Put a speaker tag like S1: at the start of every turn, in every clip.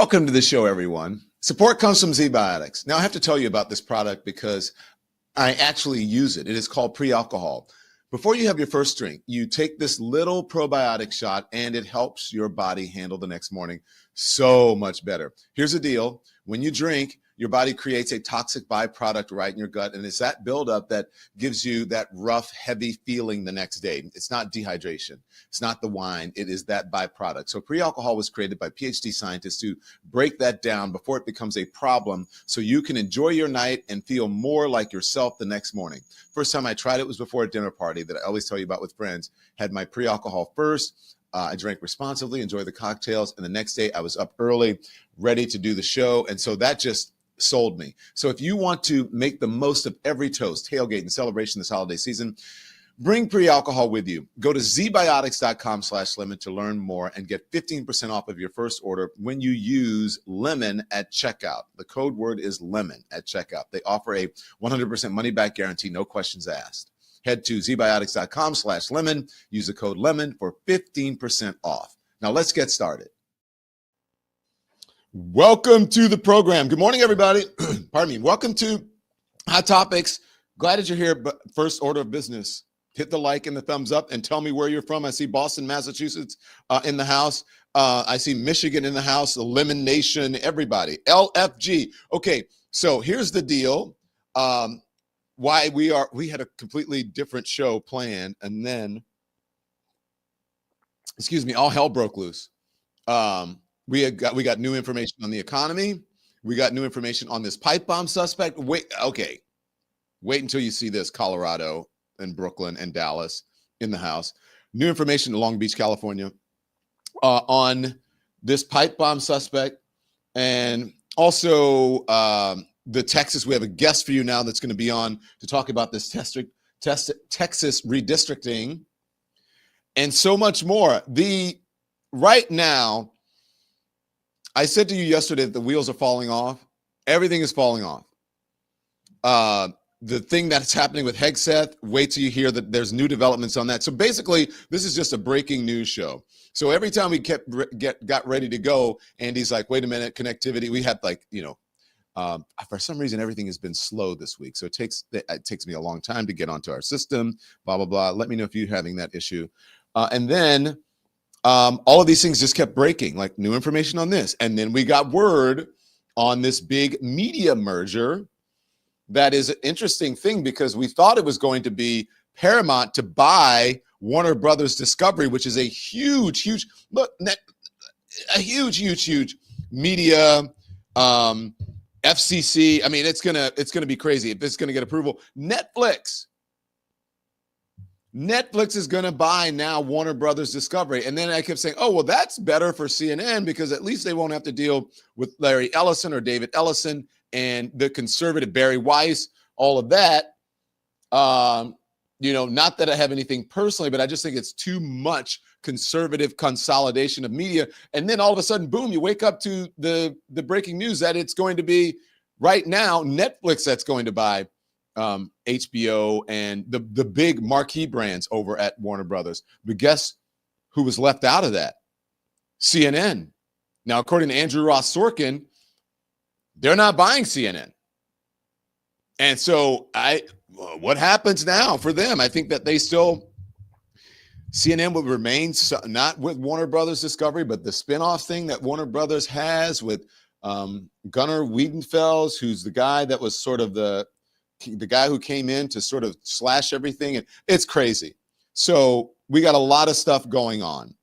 S1: Welcome to the show, everyone. Support comes from ZBiotics. Now, I have to tell you about this product because I actually use it. It is called pre-alcohol. Before you have your first drink, you take this little probiotic shot and it helps your body handle the next morning so much better. Here's the deal. When you drink, your body creates a toxic byproduct right in your gut, and it's that buildup that gives you that rough, heavy feeling the next day. It's not dehydration. It's not the wine. It is that byproduct. So pre-alcohol was created by PhD scientists to break that down before it becomes a problem so you can enjoy your night and feel more like yourself the next morning. First time I tried it was before a dinner party that I always tell you about with friends. Had my pre-alcohol first. I drank responsibly, enjoyed the cocktails, and the next day I was up early, ready to do the show. And so that just sold me. So if you want to make the most of every toast, tailgate, and celebration this holiday season, bring pre-alcohol with you. Go to zbiotics.com/lemon to learn more and get 15% off of your first order when you use lemon at checkout. The code word is lemon at checkout. They offer a 100% money back guarantee, no questions asked. Head to zbiotics.com/lemon, use the code lemon for 15% off. Now let's get started. Welcome to the program. Good morning, everybody. Pardon me. Welcome to Hot Topics. Glad that you're here. But first order of business, hit the like and the thumbs up and tell me where you're from. I see Boston, Massachusetts in the house. I see Michigan in the house, the Lemon Nation, everybody. LFG. Okay, so here's the deal. Why we had a completely different show planned, and then, all hell broke loose. We got new information on the economy. We got new information on this pipe bomb suspect. Wait until you see this. Colorado and Brooklyn and Dallas in the house. New information in Long Beach, California, on this pipe bomb suspect, and also the Texas. We have a guest for you now that's going to be on to talk about this Texas redistricting, and so much more. Right now, I said to you yesterday that the wheels are falling off. Everything is falling off. The thing that's happening with Hegseth, wait till you hear that there's new developments on that. So basically, this is just a breaking news show. So every time we got ready to go, Andy's like, wait a minute, connectivity. We had for some reason, everything has been slow this week. So it takes me a long time to get onto our system, blah, blah, blah. Let me know if you're having that issue. And then all of these things just kept breaking, like new information on this. And then we got word on this big media merger. That is an interesting thing because we thought it was going to be Paramount to buy Warner Brothers Discovery, which is a huge media, FCC. I mean, it's gonna be crazy if it's gonna get approval. Netflix is going to buy now Warner Brothers Discovery. And then I kept saying, oh, well, that's better for CNN because at least they won't have to deal with Larry Ellison or David Ellison and the conservative Barry Weiss, all of that. Not that I have anything personally, but I just think it's too much conservative consolidation of media. And then all of a sudden, boom, you wake up to the breaking news that it's going to be right now Netflix that's going to buy HBO and the big marquee brands over at Warner Brothers. But guess who was left out of that? CNN. Now, according to Andrew Ross Sorkin, they're not buying CNN. And so what happens now for them? I think that CNN will remain not with Warner Brothers Discovery, but the spinoff thing that Warner Brothers has with Gunnar Wiedenfels, who's the guy that was sort of the guy who came in to sort of slash everything. And it's crazy. So we got a lot of stuff going on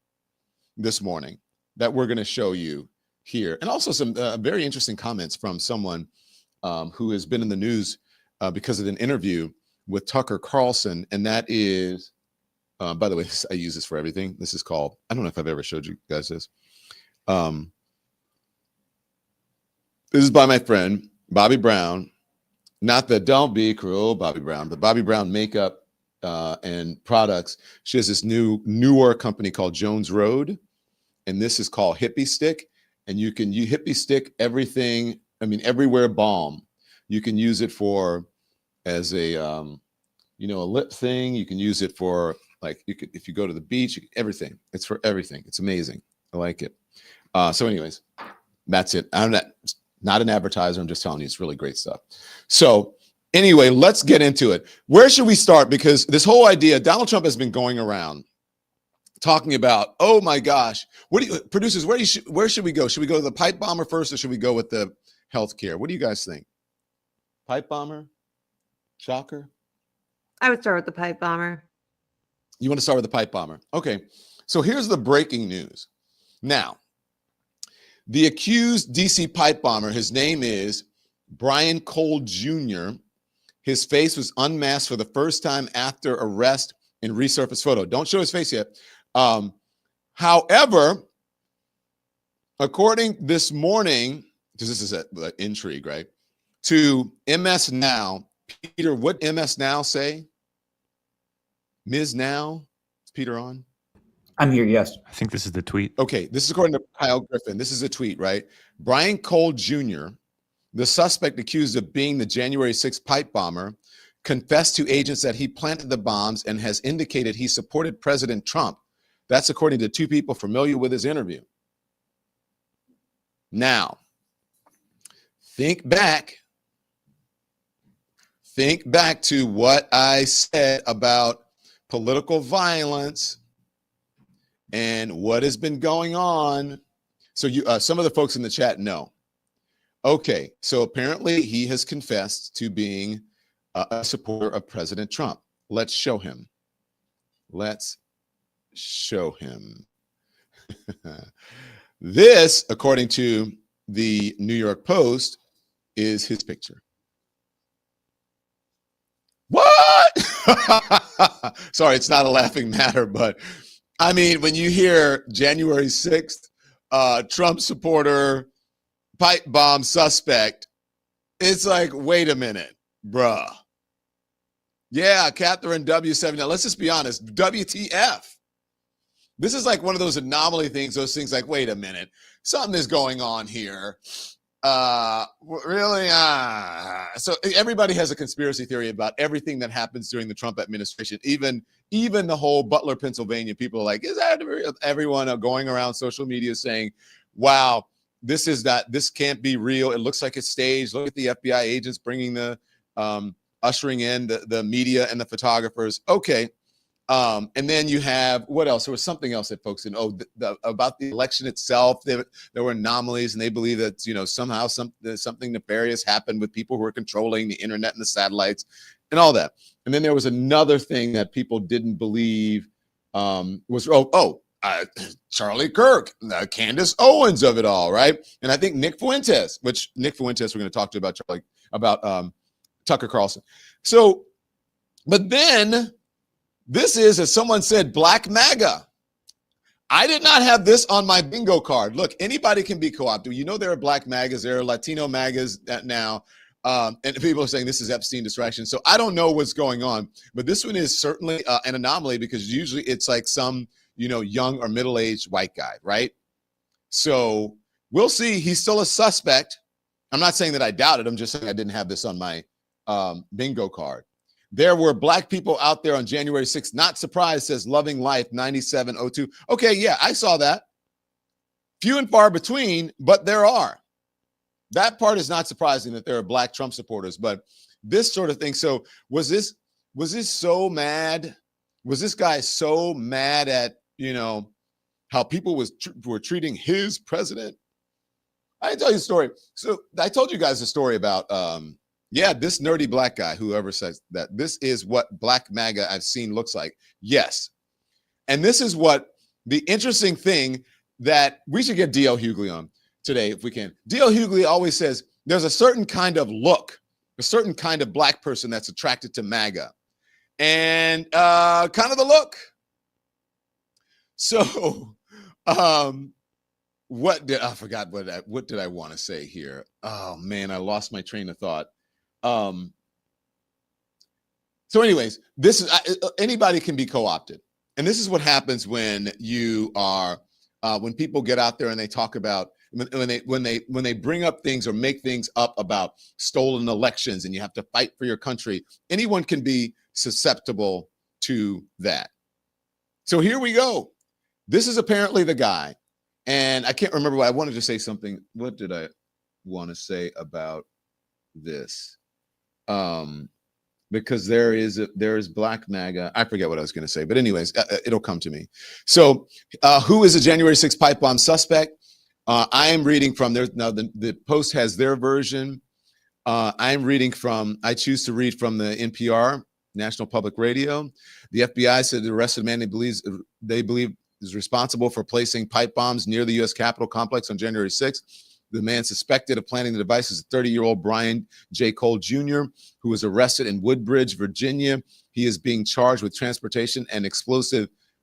S1: this morning that we're going to show you here. And also some very interesting comments from someone who has been in the news because of an interview with Tucker Carlson. And that is, by the way, I use this for everything. This is called, I don't know if I've ever showed you guys this. This is by my friend, Bobby Brown. Not the Don't Be Cruel Bobby Brown, but Bobby Brown makeup and products. She has this newer company called Jones Road, and this is called Hippie Stick. And you Hippie Stick everything. I mean, everywhere balm. You can use it as a lip thing. You can use it for if you go to the beach, everything. It's for everything. It's amazing. I like it. So anyways, That's it. I'm not an advertiser. I'm just telling you, it's really great stuff. So anyway, let's get into it. Where should we start? Because this whole idea, Donald Trump has been going around talking about, oh my gosh, what do you producers, where should we go? Should we go to the pipe bomber first, or should we go with the healthcare? What do you guys think? Pipe bomber? Shocker?
S2: I would start with the pipe bomber.
S1: You want to start with the pipe bomber? Okay. So here's the breaking news. Now, the accused DC pipe bomber, his name is Brian Cole Jr. His face was unmasked for the first time after arrest in resurfaced photo. Don't show his face yet. However, according this morning, because this is an intrigue, right? To MS Now, Peter, what MS Now say? Ms. Now? Is Peter on?
S3: I'm here, yes.
S4: I think this is the tweet.
S1: Okay, this is according to Kyle Griffin. This is a tweet, right? Brian Cole Jr., the suspect accused of being the January 6th pipe bomber, confessed to agents that he planted the bombs and has indicated he supported President Trump. That's according to two people familiar with his interview. Now, think back to what I said about political violence and what has been going on. So some of the folks in the chat know. Okay, so apparently he has confessed to being a supporter of President Trump. Let's show him. Let's show him. This, according to the New York Post, is his picture. What? Sorry, it's not a laughing matter, but I mean, when you hear January 6th, Trump supporter, pipe bomb suspect, it's like, wait a minute, bruh. Yeah, Catherine W7. Now, let's just be honest. WTF? This is like one of those anomaly things, those things like, wait a minute, something is going on here. Really? So everybody has a conspiracy theory about everything that happens during the Trump administration. Even the whole Butler, Pennsylvania, people are like, is that everyone going around social media saying, wow, this can't be real. It looks like it's staged. Look at the FBI agents bringing the, ushering in the media and the photographers. Okay. And then you have, what else? There was something else that folks didn't. Oh, about the election itself. There were anomalies, and they believe that, somehow something nefarious happened with people who are controlling the internet and the satellites and all that. And then there was another thing that people didn't believe was Charlie Kirk, Candace Owens of it all, right? And I think Nick Fuentes, we're going to talk to about Tucker Carlson. So, but then this is, as someone said, Black MAGA. I did not have this on my bingo card. Look, anybody can be co-opted. There are Black MAGAs, there are Latino MAGAs now, and people are saying this is Epstein distraction. So I don't know what's going on, but this one is certainly an anomaly, because usually it's like some, young or middle-aged white guy, right? So we'll see. He's still a suspect. I'm not saying that I doubt it. I'm just saying I didn't have this on my bingo card. There were Black people out there on January 6th. Not surprised, says Loving Life 9702. Okay, yeah, I saw that. Few and far between, but there are. That part is not surprising, that there are Black Trump supporters, but this sort of thing. So was this so mad? Was this guy so mad at, how people were treating his president? I can tell you a story. So I told you guys a story about, this nerdy Black guy, whoever says that, this is what Black MAGA I've seen looks like. Yes. And this is what the interesting thing that we should get D.L. Hughley on today if we can. D.L. Hughley always says there's a certain kind of look, a certain kind of Black person that's attracted to MAGA. And kind of the look. So what did I want to say here? Oh man, I lost my train of thought. So anyways, this is anybody can be co-opted. And this is what happens when you are when people get out there and they talk about when they bring up things or make things up about stolen elections and you have to fight for your country. Anyone can be susceptible to that. So here we go. This is apparently the guy. And I can't remember what I wanted to say something. What did I want to say about this? Because there is Black MAGA. I forget what I was going to say, but anyways, it'll come to me. So, who is a January 6th pipe bomb suspect? I am reading from there. Now, the Post has their version. I choose to read from the NPR, National Public Radio. The FBI said the arrested man they believe is responsible for placing pipe bombs near the U.S. Capitol complex on January 6th. The man suspected of planting the device is a 30-year-old Brian J. Cole Jr., who was arrested in Woodbridge, Virginia. He is being charged with transportation and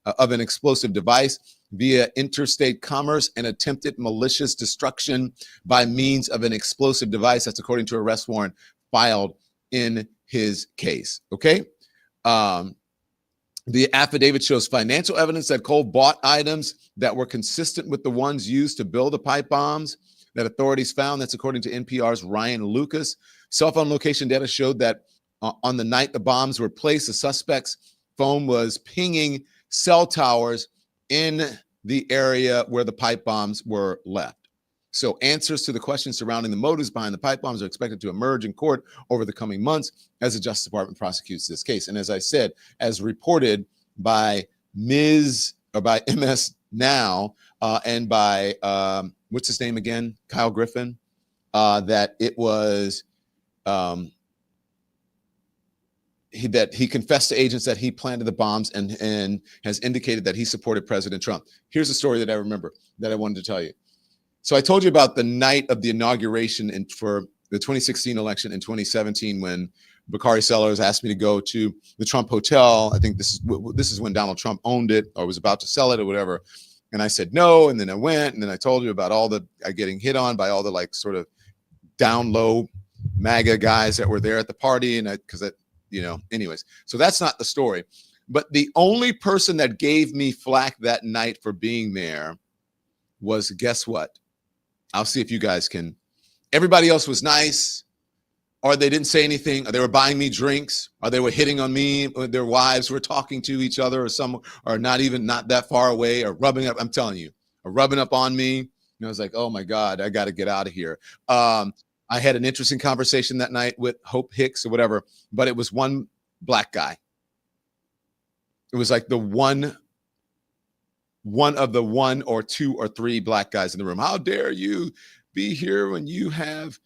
S1: of an explosive device via interstate commerce and attempted malicious destruction by means of an explosive device. That's according to an arrest warrant filed in his case. Okay. The affidavit shows financial evidence that Cole bought items that were consistent with the ones used to build the pipe bombs that authorities found. That's according to NPR's Ryan Lucas. Cell phone location data showed that on the night the bombs were placed, the suspect's phone was pinging cell towers in the area where the pipe bombs were left. So answers to the questions surrounding the motives behind the pipe bombs are expected to emerge in court over the coming months as the Justice Department prosecutes this case. And as I said, as reported by MS Now and by, what's his name again? Kyle Griffin, that it was, he confessed to agents that he planted the bombs and has indicated that he supported President Trump. Here's a story that I remember that I wanted to tell you. So I told you about the night of the inauguration for the 2016 election in 2017 when Bakari Sellers asked me to go to the Trump Hotel. I think this is when Donald Trump owned it or was about to sell it or whatever. And I said no, and then I went, and then I told you about all the getting hit on by all the like sort of down low MAGA guys that were there at the party, and anyways. So that's not the story. But the only person that gave me flack that night for being there was, guess what? I'll see if you guys can. Everybody else was nice, or they didn't say anything, or they were buying me drinks, or they were hitting on me, or their wives were talking to each other, or not that far away, or rubbing up. I'm telling you, or rubbing up on me. And I was like, oh my God, I got to get out of here. I had an interesting conversation that night with Hope Hicks or whatever, but it was one Black guy. It was like the one of the 1 or 2 or 3 Black guys in the room. How dare you be here when you have,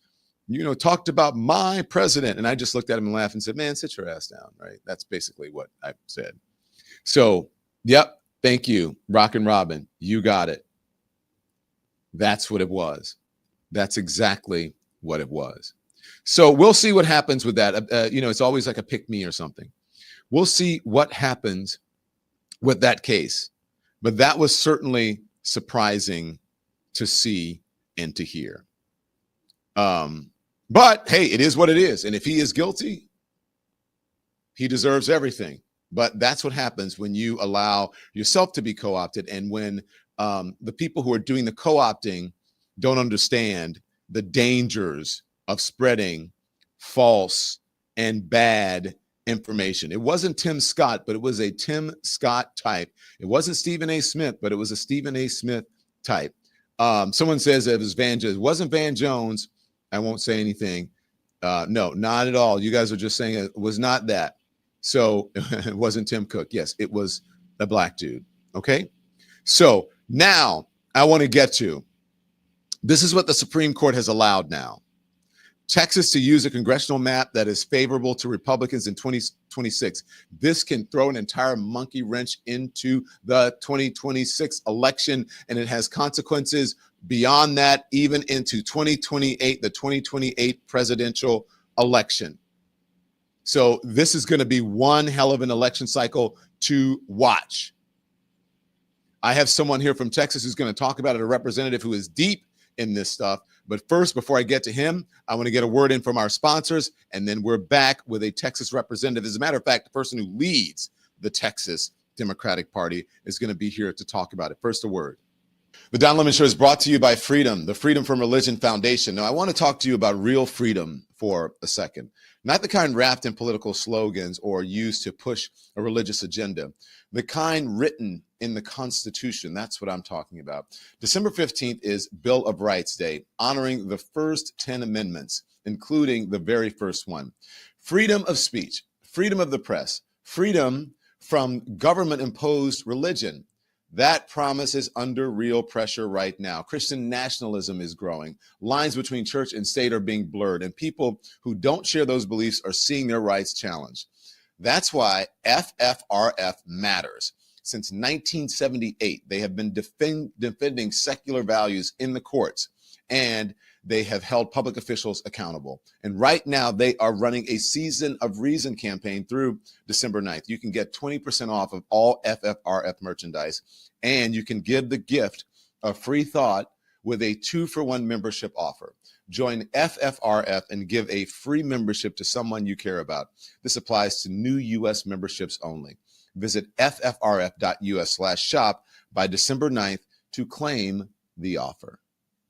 S1: talked about my president? And I just looked at him and laughed and said, man, sit your ass down, right? That's basically what I said. So, yep, thank you, Rockin' Robin. You got it. That's what it was. That's exactly what it was. So we'll see what happens with that. It's always like a pick me or something. We'll see what happens with that case. But that was certainly surprising to see and to hear. But hey, it is what it is. And if he is guilty, he deserves everything. But that's what happens when you allow yourself to be co-opted, and when the people who are doing the co-opting don't understand the dangers of spreading false and bad information. It wasn't Tim Scott, but it was a Tim Scott type. It wasn't Stephen A. Smith, but it was a Stephen A. Smith type. Someone says it was Van Jones. It wasn't Van Jones. I won't say anything. No, not at all. You guys are just saying it was not that. So it wasn't Tim Cook. Yes, it was a Black dude. Okay. So now I want to get to, this is what the Supreme Court has allowed now. Texas to use a congressional map that is favorable to Republicans in 2026. This can throw an entire monkey wrench into the 2026 election, and it has consequences beyond that, even into 2028, the 2028 presidential election. So this is going to be one hell of an election cycle to watch. I have someone here from Texas who's going to talk about it, a representative who is deep in this stuff. But first, before I get to him, I want to get a word in from our sponsors, and then we're back with a Texas representative. As a matter of fact, the person who leads the Texas Democratic Party is going to be here to talk about it. First, a word. The Don Lemon Show is brought to you by Freedom, the Freedom from Religion Foundation. Now, I want to talk to you about real freedom for a second. Not the kind wrapped in political slogans or used to push a religious agenda. The kind written in the Constitution. That's what I'm talking about. December 15th is Bill of Rights Day, honoring the first 10 amendments, including the very first one. Freedom of speech, freedom of the press, freedom from government-imposed religion. That promise is under real pressure right now. Christian nationalism is growing. Lines between church and state are being blurred, and people who don't share those beliefs are seeing their rights challenged. That's why FFRF matters. Since 1978, they have been defending secular values in the courts, and they have held public officials accountable. And right now, they are running a Season of Reason campaign through December 9th. You can get 20% off of all FFRF merchandise, and you can give the gift of free thought with a 2-for-1 membership offer. Join FFRF and give a free membership to someone you care about. This applies to new U.S. memberships only. Visit ffrf.us/shop by December 9th to claim the offer.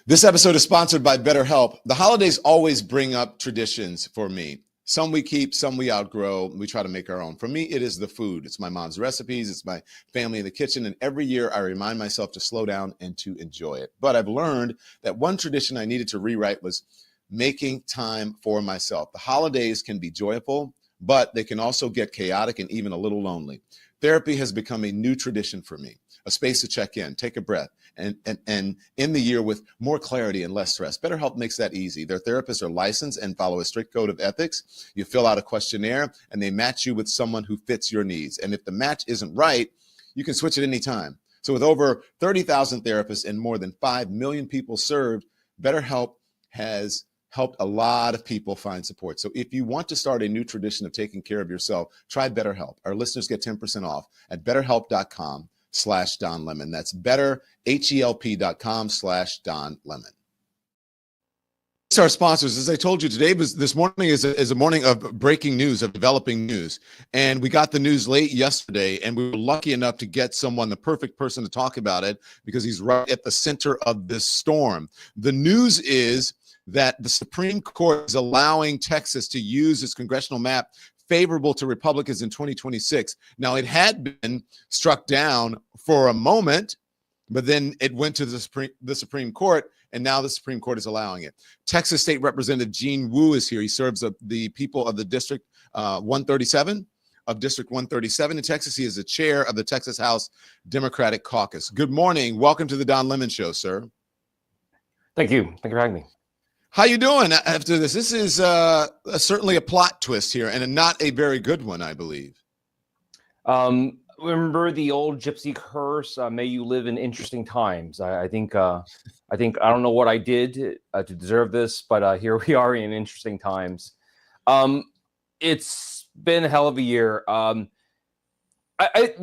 S1: This episode is sponsored by BetterHelp. The holidays always bring up traditions for me. Some we keep, some we outgrow. We try to make our own. For me, it is the food. It's my mom's recipes. It's my family in the kitchen. And every year I remind myself to slow down and to enjoy it. But I've learned that one tradition I needed to rewrite was making time for myself. The holidays can be joyful, but they can also get chaotic and even a little lonely. Therapy has become a new tradition for me, a space to check in, take a breath, and end the year with more clarity and less stress. BetterHelp makes that easy. Their therapists are licensed and follow a strict code of ethics. You fill out a questionnaire, and they match you with someone who fits your needs. And if the match isn't right, you can switch at any time. So with over 30,000 therapists and more than 5 million people served, BetterHelp has helped a lot of people find support. So if you want to start a new tradition of taking care of yourself, try BetterHelp. Our listeners get 10% off at betterhelp.com/Don Lemon. That's betterhelp.com/Don Lemon. It's our sponsors. As I told you, this morning is a morning of breaking news, of developing news. And we got the news late yesterday, and we were lucky enough to get the perfect person to talk about it, because he's right at the center of this storm. The news is that the Supreme Court is allowing Texas to use its congressional map favorable to Republicans in 2026. Now, it had been struck down for a moment, but then it went to the Supreme Court, and now the Supreme Court is allowing it. Texas State Representative Gene Wu is here. He serves the people of the District 137 in Texas. He is the chair of the Texas House Democratic Caucus. Good morning. Welcome to the Don Lemon Show, sir.
S3: Thank you. Thank you for having me.
S1: How you doing after this? This is certainly a plot twist here, and not a very good one, I believe.
S3: Remember the old gypsy curse? May you live in interesting times. I think I don't know what I did to deserve this, but here we are in interesting times. It's been a hell of a year.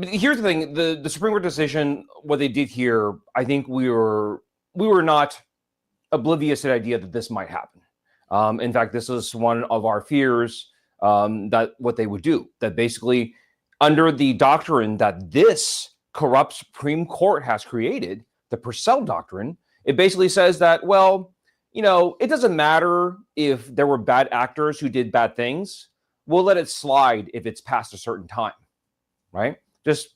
S3: Here's the thing: the Supreme Court decision, what they did here, I think we were not oblivious to the idea that this might happen. In fact, this was one of our fears, that what they would do, that basically under the doctrine that this corrupt Supreme Court has created, the Purcell doctrine, it basically says that, well, it doesn't matter if there were bad actors who did bad things. We'll let it slide if it's past a certain time, right? Just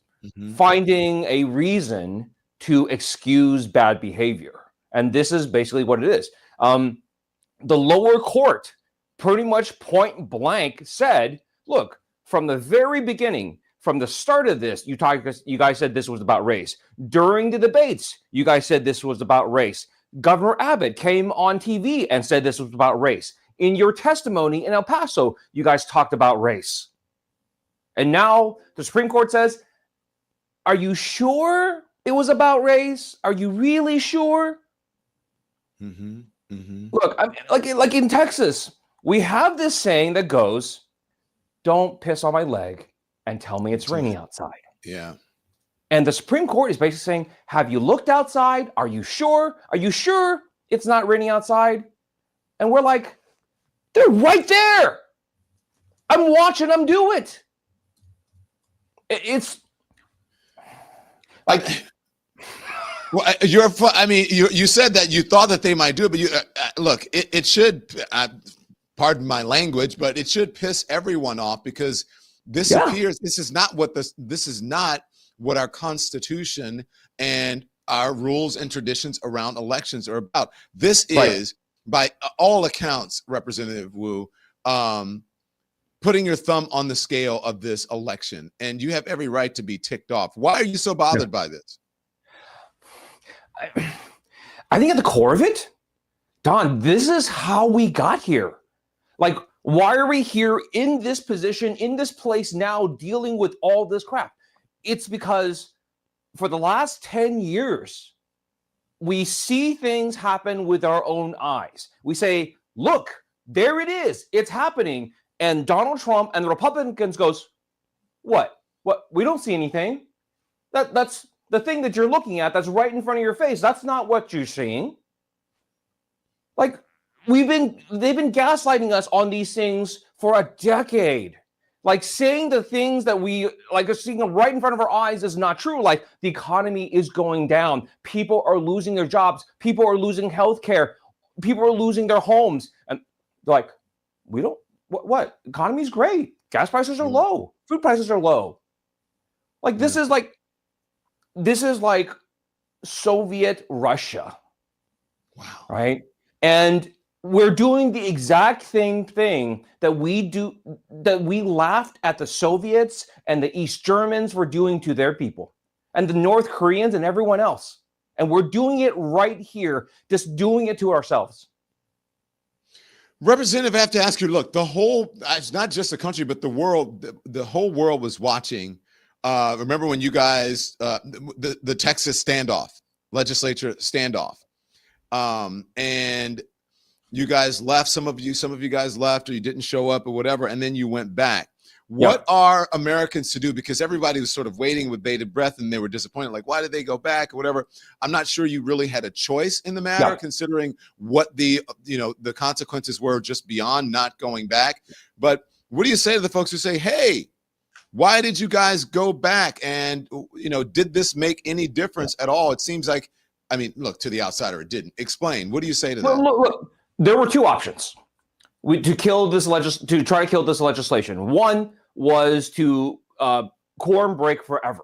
S3: finding a reason to excuse bad behavior. And this is basically what it is. The lower court pretty much point blank said, look, from the very beginning, from the start of this, you guys said this was about race. During the debates, you guys said this was about race. Governor Abbott came on TV and said this was about race. In your testimony in El Paso, you guys talked about race. And now the Supreme Court says, are you sure it was about race? Are you really sure? Look, I mean, like in Texas, we have this saying that goes, don't piss on my leg and tell me it's raining outside.
S1: Yeah.
S3: And the Supreme Court is basically saying, have you looked outside? Are you sure? Are you sure it's not raining outside? And we're like, they're right there. I'm watching them do it. It's like...
S1: Well, you said that you thought that they might do it, but look, it should, pardon my language, but it should piss everyone off, because this appears, this is not what our Constitution and our rules and traditions around elections are about. This is, by all accounts, Representative Wu, putting your thumb on the scale of this election, and you have every right to be ticked off. Why are you so bothered by this?
S3: I think at the core of it, Don, this is how we got here. Like, why are we here in this position, in this place now, dealing with all this crap? It's because for the last 10 years, we see things happen with our own eyes. We say, look, there it is. It's happening. And Donald Trump and the Republicans goes, what? We don't see anything. That's the thing that you're looking at. That's right in front of your face. That's not what you're seeing. Like, they've been gaslighting us on these things for a decade. Like, saying the things that we like are seeing right in front of our eyes is not true. Like, the economy is going down. People are losing their jobs. People are losing healthcare. People are losing their homes. And they're like, we don't, what? Economy's great. Gas prices are low. Food prices are low. Like, this is like Soviet Russia.
S1: Wow.
S3: Right? And we're doing the exact same thing that we laughed at the Soviets and the East Germans were doing to their people, and the North Koreans and everyone else. And we're doing it right here, just doing it to ourselves.
S1: Representative, I have to ask you, look, it's not just the country, but the world, the whole world was watching. Remember when you guys, the Texas standoff, legislature standoff, and you guys left, some of you guys left, or you didn't show up or whatever, and then you went back. What are Americans to do? Because everybody was sort of waiting with bated breath and they were disappointed. Like, why did they go back or whatever? I'm not sure you really had a choice in the matter, considering what the consequences were just beyond not going back. But what do you say to the folks who say, hey, why did you guys go back? And, did this make any difference at all? It seems like, I mean, look, to the outsider, it didn't. Explain. What do you say to that?
S3: Look, there were two options to try to kill this legislation. One was to quorum break forever,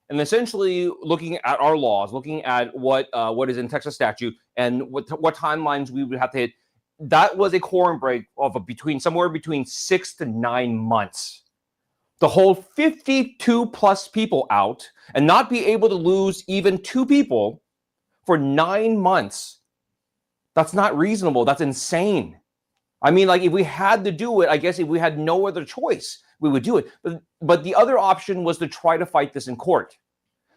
S3: and essentially looking at our laws, looking at what is in Texas statute and what timelines we would have to hit. That was a quorum break of somewhere between 6 to 9 months. The whole 52 plus people out and not be able to lose even 2 people for 9 months. That's not reasonable. That's insane. I mean, like, if we had to do it, I guess if we had no other choice, we would do it. But the other option was to try to fight this in court,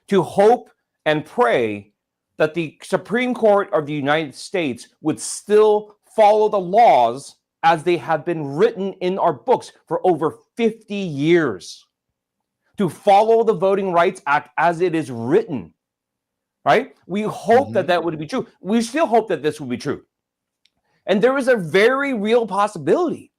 S3: to hope and pray that the Supreme Court of the United States would still follow the laws as they have been written in our books for over 50 years, to follow the Voting Rights Act as it is written. Right? We hope that would be true. We still hope that this would be true. And there is a very real possibility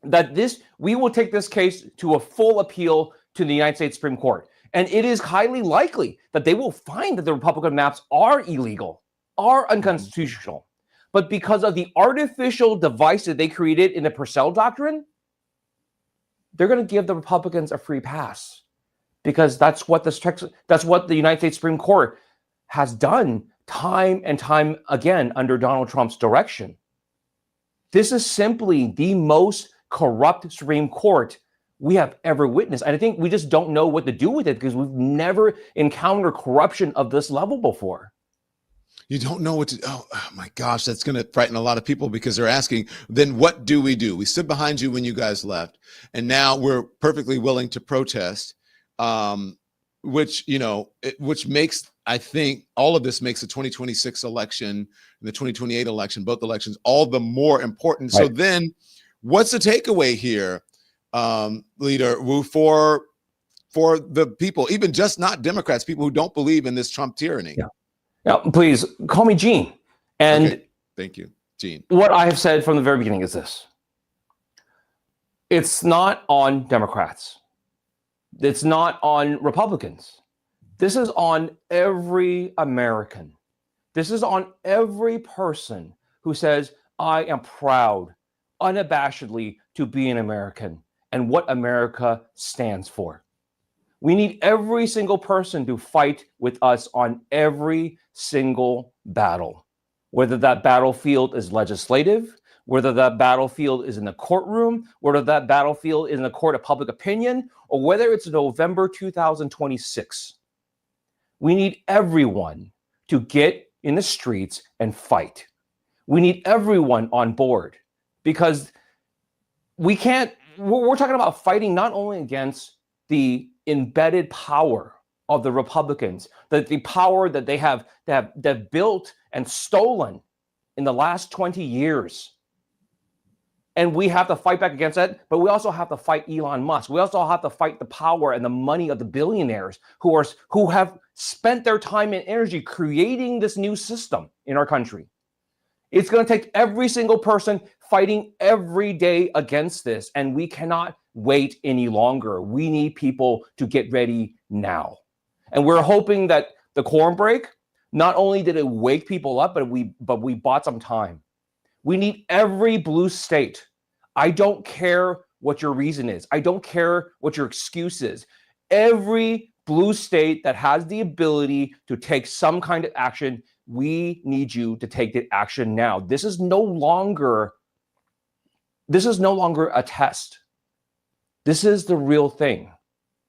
S3: that we will take this case to a full appeal to the United States Supreme Court. And it is highly likely that they will find that the Republican maps are illegal, are unconstitutional. But because of the artificial device that they created in the Purcell Doctrine, they're going to give the Republicans a free pass. Because that's what the United States Supreme Court has done time and time again under Donald Trump's direction. This is simply the most corrupt Supreme Court we have ever witnessed. And I think we just don't know what to do with it because we've never encountered corruption of this level before.
S1: You don't know what to do. Oh my gosh, that's going to frighten a lot of people because they're asking, then what do? We stood behind you when you guys left, and now we're perfectly willing to protest. Which makes, I think, all of this makes the 2026 election and the 2028 election, both elections, all the more important. Right. So then what's the takeaway here, Leader Wu, for the people, even just not Democrats, people who don't believe in this Trump tyranny?
S3: Yeah, please call me Gene. And
S1: okay. Thank you, Gene.
S3: What I have said from the very beginning is this. It's not on Democrats. It's not on Republicans. This is on every American. This is on every person who says, I am proud, unabashedly, to be an American and what America stands for. We need every single person to fight with us on every single battle, whether that battlefield is legislative, whether that battlefield is in the courtroom, whether that battlefield is in the court of public opinion, or whether it's November 2026. We need everyone to get in the streets and fight. We need everyone on board, because we're talking about fighting not only against the embedded power of the Republicans, the power that they have built and stolen in the last 20 years. And we have to fight back against that, but we also have to fight Elon Musk. We also have to fight the power and the money of the billionaires who have spent their time and energy creating this new system in our country. It's going to take every single person fighting every day against this, and we cannot wait any longer. We need people to get ready now. And we're hoping that the quorum break, not only did it wake people up, but we bought some time. We need every blue state. I don't care what your reason is. I don't care what your excuse is. Every blue state that has the ability to take some kind of action, we need you to take the action now. This is no longer a test. This is the real thing.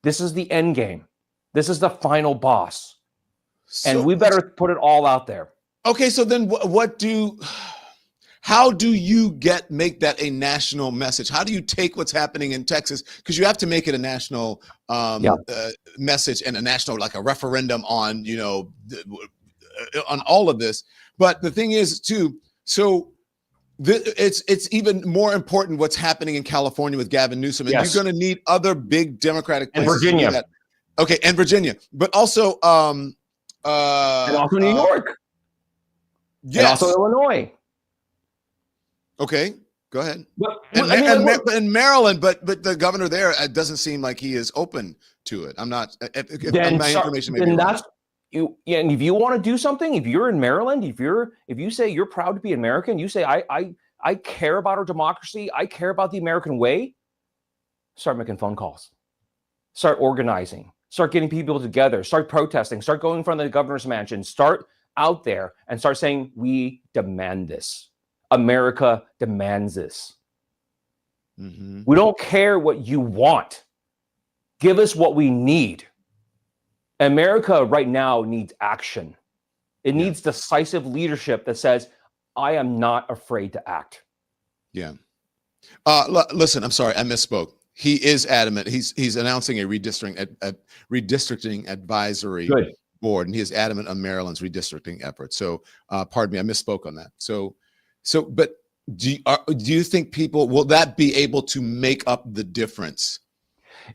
S3: This is the end game. This is the final boss. And we better put it all out there.
S1: Okay, so then how do you make that a national message? How do you take what's happening in Texas? Because you have to make it a national message and a national, like a referendum on, on all of this. But the thing is too, it's even more important what's happening in California with Gavin Newsom. And
S3: Yes.
S1: You're going to need other big Democratic places.
S3: And Virginia.
S1: To do that. Okay, and Virginia. But also
S3: and also New York.
S1: Yes.
S3: And also Illinois.
S1: Okay, go ahead.
S3: But,
S1: And Maryland, but the governor there doesn't seem like he is open to it. I'm not. If my information may be wrong.
S3: And if you want to do something, if you're in Maryland, if you say you're proud to be American, you say I care about our democracy, I care about the American way. Start making phone calls. Start organizing. Start getting people together. Start protesting. Start going in front of the governor's mansion. Start out there and start saying, we demand this. America demands this.
S1: Mm-hmm.
S3: We don't care what you want. Give us what we need. America right now needs action. It needs decisive leadership that says, I am not afraid to act.
S1: Yeah. Listen, I'm sorry, I misspoke. He is adamant. He's announcing a redistricting advisory board, and he is adamant on Maryland's redistricting efforts. So, pardon me, I misspoke on that. But do you think people will that be able to make up the difference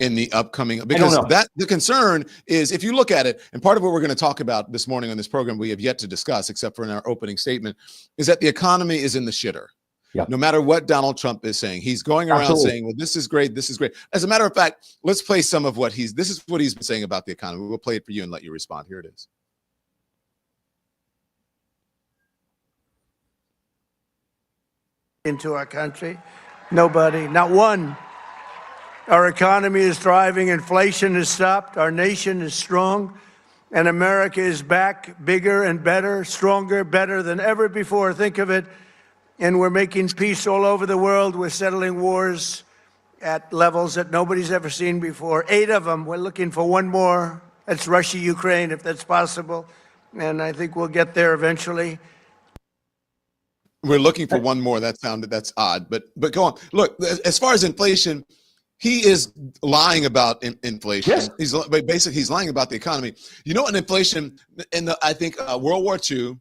S1: in the upcoming? Because the concern is, if you look at it, and part of what we're going to talk about this morning on this program, we have yet to discuss, except for in our opening statement, is that the economy is in the shitter.
S3: Yep.
S1: No matter what Donald Trump is saying, he's going around saying, well, this is great. This is great. As a matter of fact, let's play some of this is what he's been saying about the economy. We'll play it for you and let you respond. Here it is.
S4: Into our country. Nobody, not one. Our economy is thriving. Inflation has stopped. Our nation is strong. And America is back bigger and better, stronger, better than ever before. Think of it. And we're making peace all over the world. We're settling wars at levels that nobody's ever seen before. 8 of them. We're looking for one more. That's Russia, Ukraine, if that's possible. And I think we'll get there eventually.
S1: We're looking for one more. That's odd, but go on. Look, as far as inflation, he is lying about inflation.
S3: Yes.
S1: He's lying about the economy. You know, an inflation in I think World War II,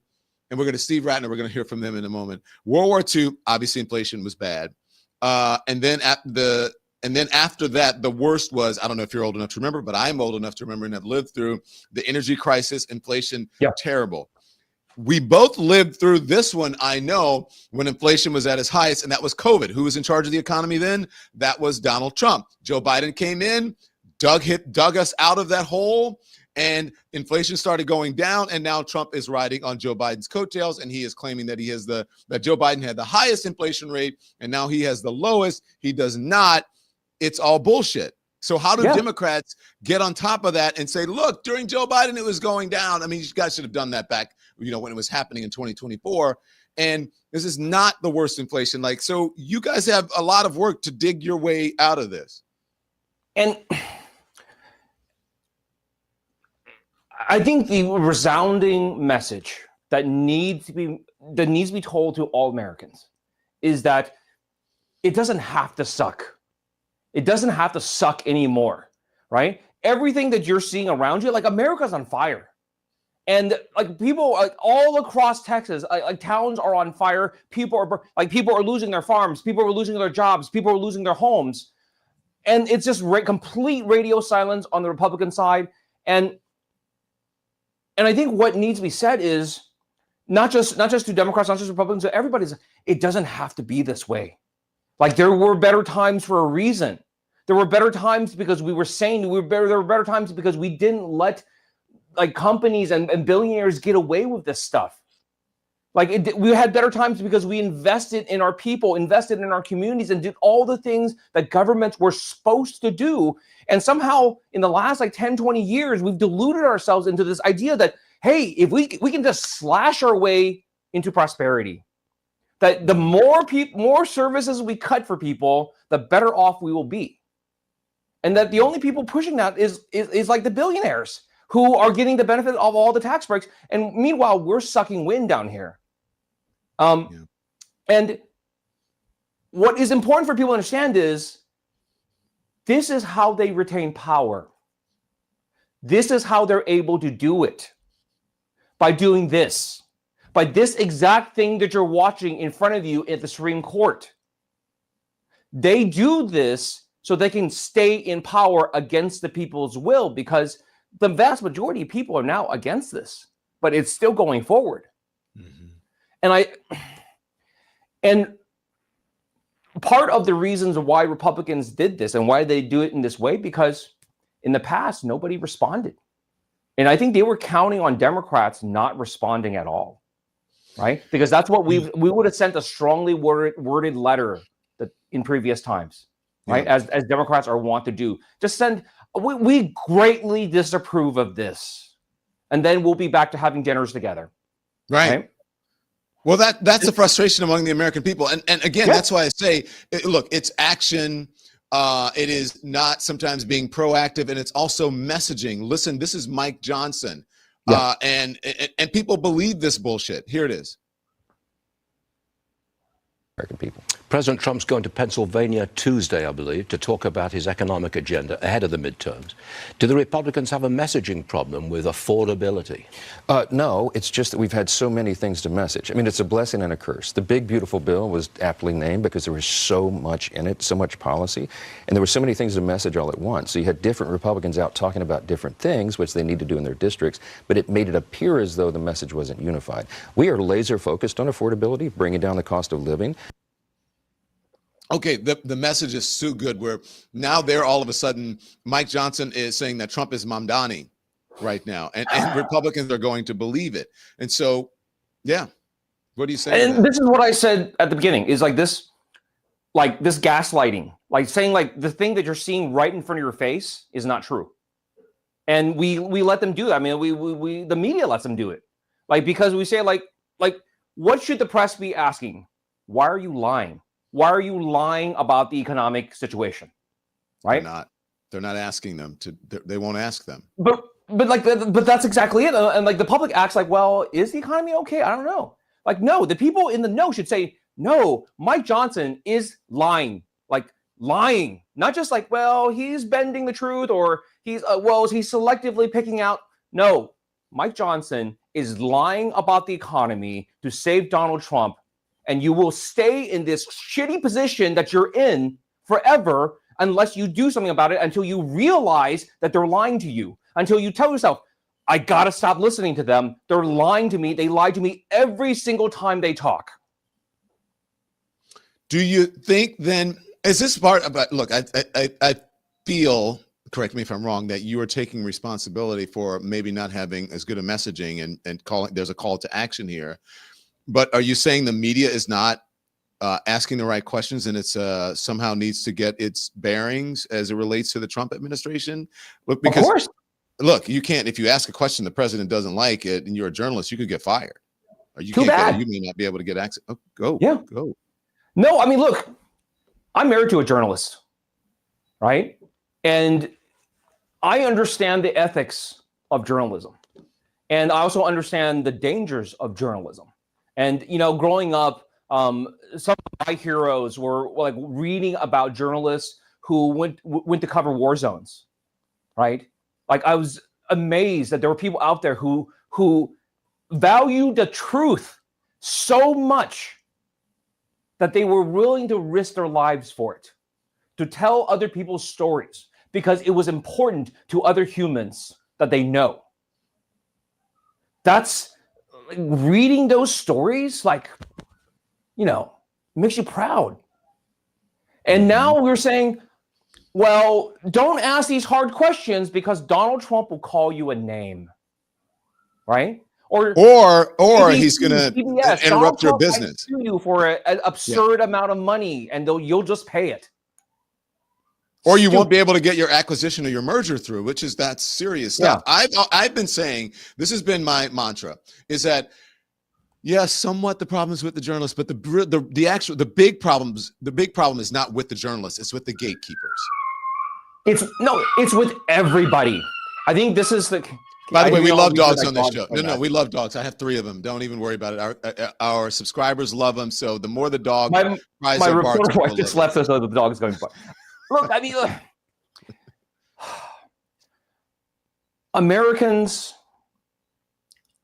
S1: and we're going to Steve Ratner. We're going to hear from them in a moment. World War II, obviously inflation was bad, and then after that, the worst was, I don't know if you're old enough to remember, but I'm old enough to remember and have lived through the energy crisis, inflation, terrible. We both lived through this one, I know, when inflation was at its highest, and that was COVID. Who was in charge of the economy then? That was Donald Trump. Joe Biden came in, dug us out of that hole, and inflation started going down, and now Trump is riding on Joe Biden's coattails, and he is claiming that that Joe Biden had the highest inflation rate, and now he has the lowest. He does not. It's all bullshit. So how do
S3: Yeah.
S1: Democrats get on top of that and say, look, during Joe Biden, it was going down? I mean, you guys should have done that back, when it was happening in 2024. And this is not the worst inflation. Like, so you guys have a lot of work to dig your way out of this.
S3: And I think the resounding message that needs to be told to all Americans is that it doesn't have to suck. It doesn't have to suck anymore, right? Everything that you're seeing around you, like America's on fire. And like people like all across Texas, like towns are on fire. People are losing their farms. People are losing their jobs. People are losing their homes. And it's just complete radio silence on the Republican side. And I think what needs to be said is not just to Democrats, not just Republicans, but everybody's, it doesn't have to be this way. Like there were better times for a reason. There were better times because we were sane. There were better times because we didn't let like companies and billionaires get away with this stuff. Like we had better times because we invested in our people, invested in our communities, and did all the things that governments were supposed to do. And somehow in the last like 10, 20 years, we've deluded ourselves into this idea that, hey, if we can just slash our way into prosperity, that the more services we cut for people, the better off we will be. And that the only people pushing that is like the billionaires who are getting the benefit of all the tax breaks. And meanwhile, we're sucking wind down here. And what is important for people to understand is this is how they retain power. This is how they're able to do it. By doing this. By this exact thing that you're watching in front of you at the Supreme Court. They do this so they can stay in power against the people's will, because the vast majority of people are now against this, but it's still going forward. Mm-hmm. And part of the reasons why Republicans did this and why they do it in this way, because in the past, nobody responded. And I think they were counting on Democrats not responding at all, right? Because that's what we would have sent a strongly worded letter that in previous times, right? Yeah. As Democrats are wont to do. Just send, we greatly disapprove of this. And then we'll be back to having dinners together. Right?
S1: Well, that's the frustration among the American people. And again, yeah. That's why I say, look, it's action. It is not sometimes being proactive, and it's also messaging. Listen, this is Mike Johnson. Yeah. And people believe this bullshit. Here it is.
S5: American people. President Trump's going to Pennsylvania Tuesday, I believe, to talk about his economic agenda ahead of the midterms. Do the Republicans have a messaging problem with affordability?
S6: No, it's just that we've had so many things to message. I mean, it's a blessing and a curse. The big, beautiful bill was aptly named because there was so much in it, so much policy, and there were so many things to message all at once. So you had different Republicans out talking about different things, which they need to do in their districts, but it made it appear as though the message wasn't unified. We are laser focused on affordability, bringing down the cost of living.
S1: Okay, the message is so good where now they're all of a sudden, Mike Johnson is saying that Trump is Mamdani right now, and Republicans are going to believe it. And so, yeah, what do you say?
S3: And this is what I said at the beginning, is like this gaslighting, like saying like the thing that you're seeing right in front of your face is not true. And we let them do that. I mean, we the media lets them do it. Like, because we say like what should the press be asking? Why are you lying? Why are you lying about the economic situation? Right?
S1: They're not asking them to. They won't ask them.
S3: But that's exactly it. And like the public acts like, well, is the economy okay? I don't know. Like, no, the people in the know should say, no, Mike Johnson is lying. Like lying, not just like, well, he's bending the truth, or he's selectively picking out. No, Mike Johnson is lying about the economy to save Donald Trump. And you will stay in this shitty position that you're in forever unless you do something about it, until you realize that they're lying to you, until you tell yourself, I gotta stop listening to them. They're lying to me. They lie to me every single time they talk.
S1: Do you think then, is this part about, look, I feel, correct me if I'm wrong, that you are taking responsibility for maybe not having as good a messaging and calling, there's a call to action here. But are you saying the media is not asking the right questions, and it's somehow needs to get its bearings as it relates to the Trump administration. Look, because
S3: Of course.
S1: look, you can't, if you ask a question the president doesn't like it and you're a journalist, you could get fired. Or you
S3: Too
S1: can't
S3: bad.
S1: get it, you may not be able to get access. Oh, go.
S3: No, I mean, look, I'm married to a journalist, right? And I understand the ethics of journalism. And I also understand the dangers of journalism. And, growing up, some of my heroes were like reading about journalists who went to cover war zones, right? Like, I was amazed that there were people out there who valued the truth so much that they were willing to risk their lives for it, to tell other people's stories, because it was important to other humans that they know. That's like, reading those stories, like, makes you proud. And now we're saying, well, don't ask these hard questions because Donald Trump will call you a name, right? Or
S1: he's going to interrupt your business.
S3: Sue you for an absurd amount of money, and you'll just pay it.
S1: Or you won't be able to get your acquisition or your merger through, which is that serious stuff.
S3: Yeah.
S1: I've been saying, this has been my mantra, is that yes, somewhat the problems with the journalists, but the big problem is not with the journalists, it's with the gatekeepers.
S3: It's with everybody. I think this is the.
S1: By the way, we love dogs on this show. No, we love dogs. I have 3 of them. Don't even worry about it. Our subscribers love them. So the more the dog cries
S3: my
S1: or barks,
S3: reporter wife just left us so the dog's going to bark. Look, I mean, Americans,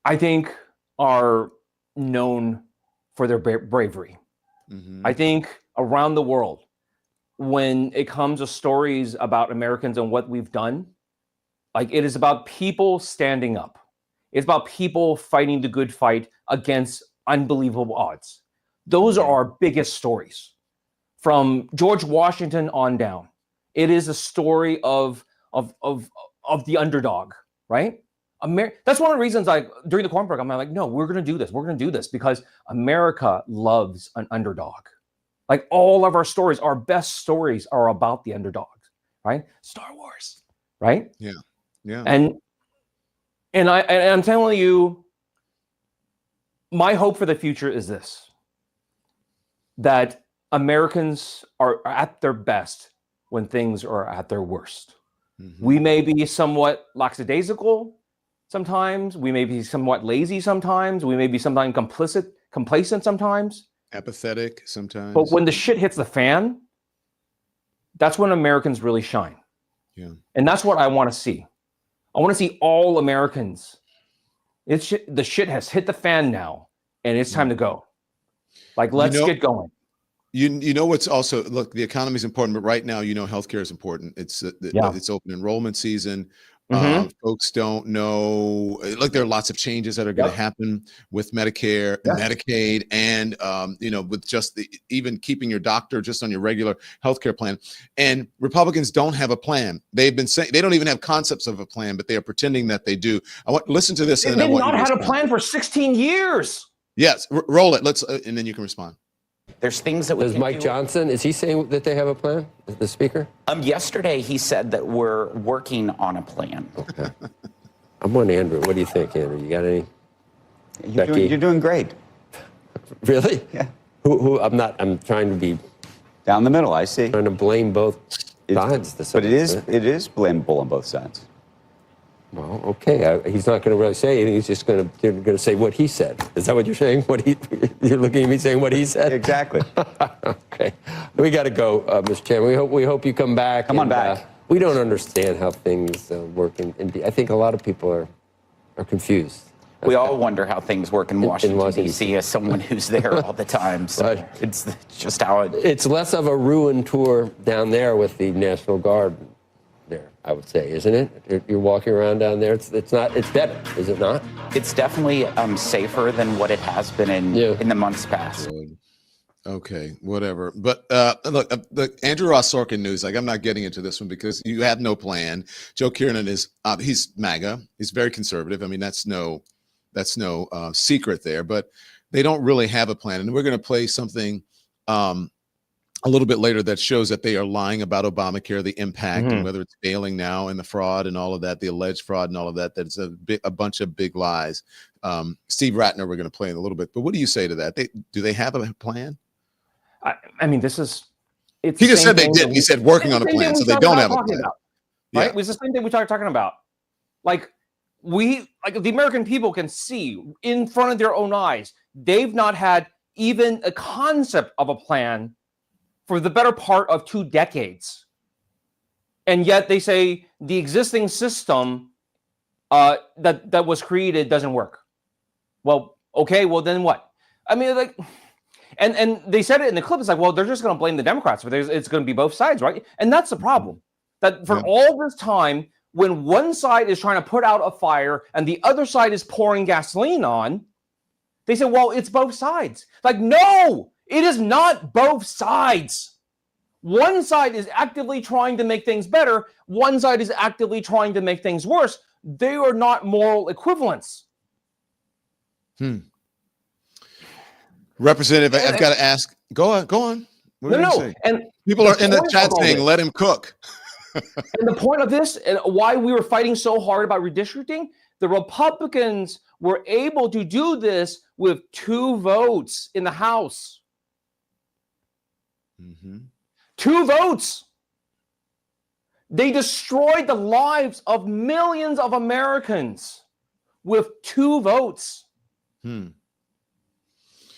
S3: I think, are known for their bravery.
S1: Mm-hmm.
S3: I think around the world, when it comes to stories about Americans and what we've done, like, it is about people standing up. It's about people fighting the good fight against unbelievable odds. Those are our biggest stories. From George Washington on down, it is a story of the underdog, right? That's one of the reasons, like, during the Corn Program, I'm like, no, we're going to do this. We're going to do this because America loves an underdog. Like, all of our stories, our best stories are about the underdogs, right? Star Wars, right?
S1: Yeah.
S3: And I'm telling you, my hope for the future is this: that Americans are at their best when things are at their worst. Mm-hmm. We may be somewhat lackadaisical sometimes. We may be somewhat lazy sometimes. We may be sometimes complacent sometimes.
S1: Apathetic sometimes.
S3: But when the shit hits the fan, that's when Americans really shine.
S1: Yeah.
S3: And that's what I want to see. I want to see all Americans. The shit has hit the fan now, and it's time to go. Like, let's get going.
S1: You know what's also, look, the economy is important, but right now, healthcare is important. It's open enrollment season. Mm-hmm. Folks don't know. Look, there are lots of changes that are going to happen with Medicare, and Medicaid, and with just even keeping your doctor just on your regular healthcare plan. And Republicans don't have a plan. They've been saying they don't even have concepts of a plan, but they are pretending that they do. I want listen to this.
S3: They've not had a plan for 16 years.
S1: Yes, roll it. Let's, and then you can respond.
S7: There's things that we
S8: Does Mike Johnson, is he saying that they have a plan, the speaker?
S7: Yesterday, he said that we're working on a plan.
S8: Okay. I'm on Andrew. What do you think, Andrew? You got any?
S9: You're doing great.
S8: Really?
S9: Yeah.
S8: I'm trying to be...
S9: Down the middle, I see.
S8: Trying to blame both sides.
S9: But it is blamable on both sides.
S8: Well, okay. He's not going to really say anything. He's just going to say what he said. Is that what you're saying? You're looking at me saying what he said?
S9: Exactly.
S8: Okay. We got to go, Mr. Chairman. We hope you come back.
S9: Come on back.
S8: We don't understand how things work. I think a lot of people are confused.
S7: We all wonder how things work in Washington, D.C. as someone who's there all the time. So
S8: right.
S7: It's just how it...
S8: It's less of a ruined tour down there with the National Guard there, I would say, isn't it? You're walking around down there. It's better, is it not?
S7: It's definitely safer than what it has been in the months past.
S1: Okay, whatever. But look, the Andrew Ross Sorkin news, like, I'm not getting into this one because you have no plan. Joe Kiernan is, he's MAGA. He's very conservative. I mean, that's no secret there, but they don't really have a plan. And we're going to play something a little bit later that shows that they are lying about Obamacare, the impact, and whether it's failing now, and the fraud and all of that, the alleged fraud and all of that. That's a bunch of big lies. Steve Ratner, we're going to play in a little bit, but what do you say to that? Do they have a plan?
S3: I mean, this is. It's
S1: he just said they did. He said working on a plan, so they don't have a plan.
S3: Right? It was the same thing we started talking about. Like the American people can see in front of their own eyes, they've not had even a concept of a plan for the better part of 2 decades. And yet they say the existing system that was created doesn't work. Well, okay, well then what? I mean, like, and they said it in the clip. It's like, well, they're just going to blame the Democrats, but it's going to be both sides, right? And that's the problem. That for all this time, when one side is trying to put out a fire and the other side is pouring gasoline on, they say, well, it's both sides. Like, no, it is not both sides. One side is actively trying to make things better. One side is actively trying to make things worse. They are not moral equivalents.
S1: Representative, I've got to ask. Go on.
S3: No. And
S1: people are in the chat saying, "Let him cook."
S3: And the point of this, and why we were fighting so hard about redistricting, the Republicans were able to do this with 2 votes in the House. 2 votes. They destroyed the lives of millions of Americans with 2 votes.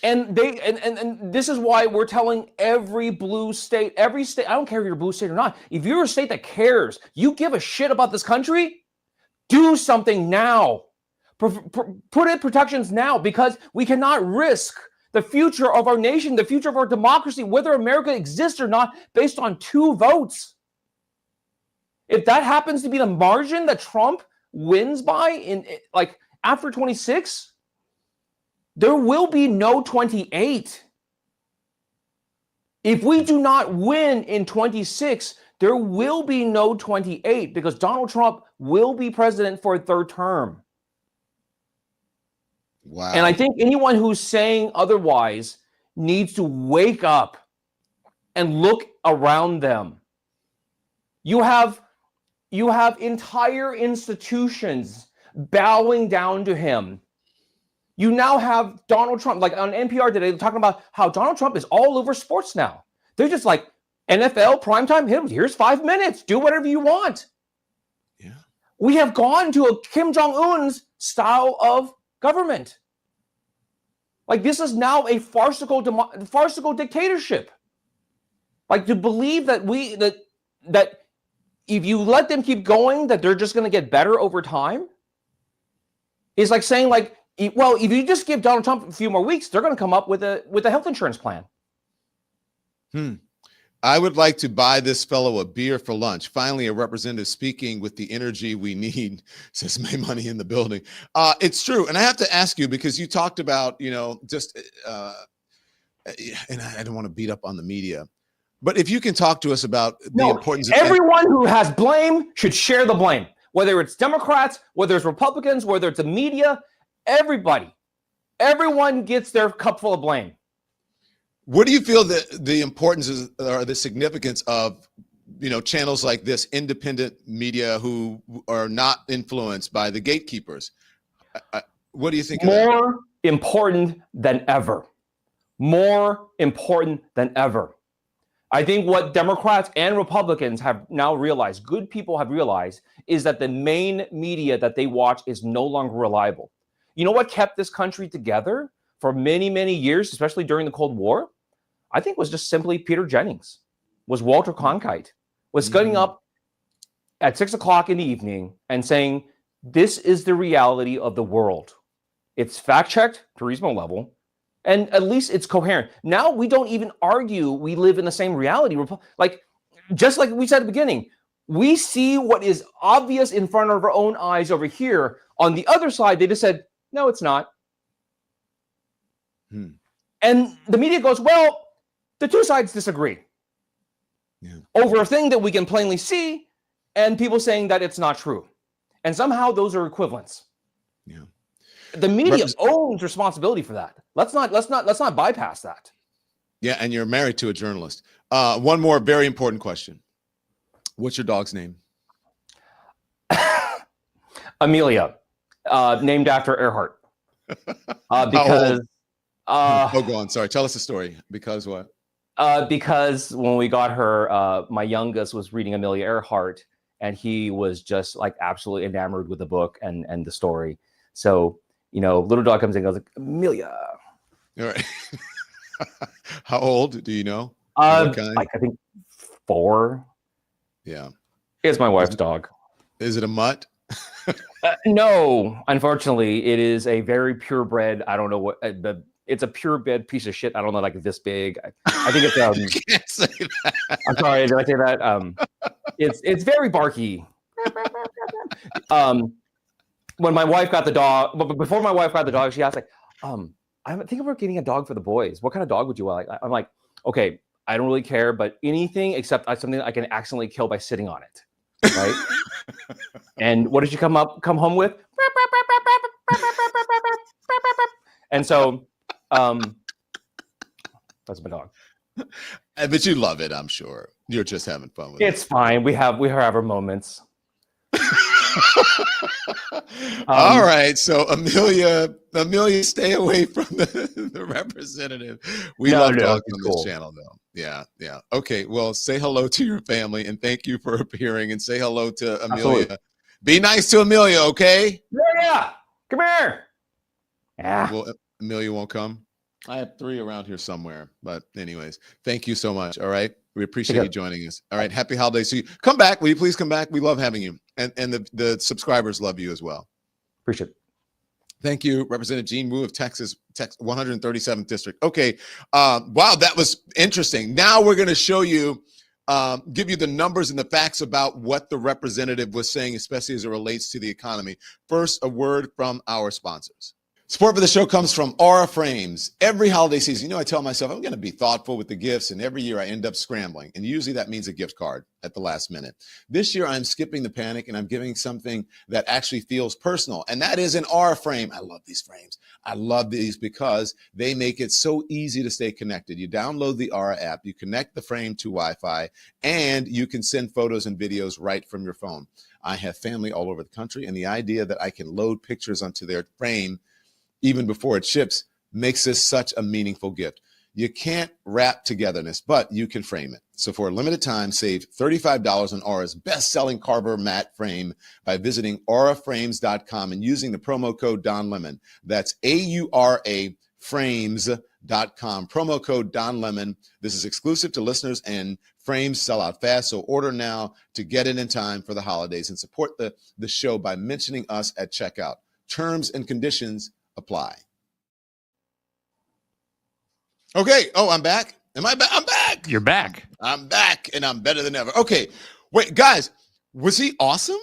S3: And this is why we're telling every blue state, I don't care if you're a blue state or not, if you're a state that cares, you give a shit about this country, do something now. Put in protections now, because we cannot risk the future of our nation, the future of our democracy, whether America exists or not, based on 2 votes. If that happens to be the margin that Trump wins by in like after 26, there will be no 28. If we do not win in 26, there will be no 28, because Donald Trump will be president for a 3rd term.
S1: Wow.
S3: And I think anyone who's saying otherwise needs to wake up and look around them. You have entire institutions bowing down to him. You now have Donald Trump, like on NPR today, talking about how Donald Trump is all over sports now. They're just like, NFL, primetime, here's 5 minutes. Do whatever you want.
S1: Yeah.
S3: We have gone to a Kim Jong-un's style of government. Like, this is now a farcical dictatorship. Like, to believe that that if you let them keep going, that they're just going to get better over time, is like saying, like, well, if you just give Donald Trump a few more weeks, they're going to come up with a health insurance plan.
S1: I would like to buy this fellow a beer for lunch. Finally, a representative speaking with the energy we need, says May Money in the building. It's true. And I have to ask you, because you talked about, just, and I don't want to beat up on the media, but if you can talk to us about the importance of
S3: everyone who has blame should share the blame, whether it's Democrats, whether it's Republicans, whether it's the media. Everyone gets their cup full of blame.
S1: What do you feel that the importance is, or the significance of, channels like this, independent media who are not influenced by the gatekeepers? What do you think?
S3: More important than ever. More important than ever. I think what Democrats and Republicans have now realized, good people have realized, is that the main media that they watch is no longer reliable. You know what kept this country together for many, many years, especially during the Cold War? I think was just simply Peter Jennings, was Walter Cronkite, was getting up at 6 o'clock in the evening and saying, this is the reality of the world. It's fact-checked to a reasonable level, and at least it's coherent. Now we don't even argue we live in the same reality. Like, just like we said at the beginning, we see what is obvious in front of our own eyes over here. On the other side, they just said, no, it's not. And the media goes, well, the 2 sides disagree over a thing that we can plainly see, and people saying that it's not true. And somehow those are equivalents. The media owns responsibility for that. Let's not bypass that.
S1: Yeah, and you're married to a journalist. One more very important question. What's your dog's name?
S3: Amelia, named after Earhart.
S1: Because
S3: oh,
S1: go on. Sorry, tell us the story. Because what?
S3: Because when we got her, my youngest was reading Amelia Earhart, and he was just like absolutely enamored with the book and the story. So, little dog comes in and goes like, Amelia.
S1: All right. How old do you know?
S3: Like I think 4.
S1: Yeah.
S3: It's my wife's dog.
S1: Is it a mutt?
S3: No, unfortunately, it is a very purebred. I don't know what it's a purebred piece of shit. I don't know, like this big. I think it's.
S1: You can't say that.
S3: I'm sorry, did I say that? It's very barky. When my wife got the dog, but before my wife got the dog, she asked like, I think we're getting a dog for the boys. What kind of dog would you like? I'm like, okay, I don't really care, but anything except something I can accidentally kill by sitting on it, right? And what did you come home with? And so, that's my dog.
S1: But you love it, I'm sure. You're just having fun with it.
S3: It's fine. We have our moments.
S1: All right, so Amelia, stay away from the representative. We love dogs on this channel, though. Yeah. Okay, well, say hello to your family, and thank you for appearing, and say hello to Amelia. Absolutely. Be nice to Amelia, okay?
S3: Yeah. Come here. Yeah.
S1: Well, Amelia won't come. I have 3 around here somewhere, but anyways, thank you so much. All right, we appreciate you joining us. All right, happy holidays to you. Come back, will you please come back? We love having you, and the subscribers love you as well.
S3: Appreciate it.
S1: Thank you, Representative Gene Wu of Texas 137th District. Okay, wow, that was interesting. Now we're going to show you, give you the numbers and the facts about what the representative was saying, especially as it relates to the economy. First, a word from our sponsors. Support for the show comes from Aura Frames. Every holiday season, I tell myself I'm going to be thoughtful with the gifts, and every year I end up scrambling, and usually that means a gift card at the last minute. This year I'm skipping the panic, and I'm giving something that actually feels personal, and that is an Aura frame. I love these frames. I love these because they make it so easy to stay connected. You download the Aura app, you connect the frame to Wi-Fi, and you can send photos and videos right from your phone. I have family all over the country, and the idea that I can load pictures onto their frame even before it ships makes this such a meaningful gift. You can't wrap togetherness, but you can frame it. So for a limited time, save $35 on Aura's best-selling Carver matte frame by visiting auraframes.com and using the promo code DonLemon. That's AURA frames.com. Promo code DonLemon. This is exclusive to listeners, and frames sell out fast, so order now to get it in time for the holidays and support the show by mentioning us at checkout. Terms and conditions apply. Okay. Oh, I'm back. Am I back? I'm back.
S10: You're back.
S1: I'm back, and I'm better than ever. Okay. Wait, guys, was he awesome?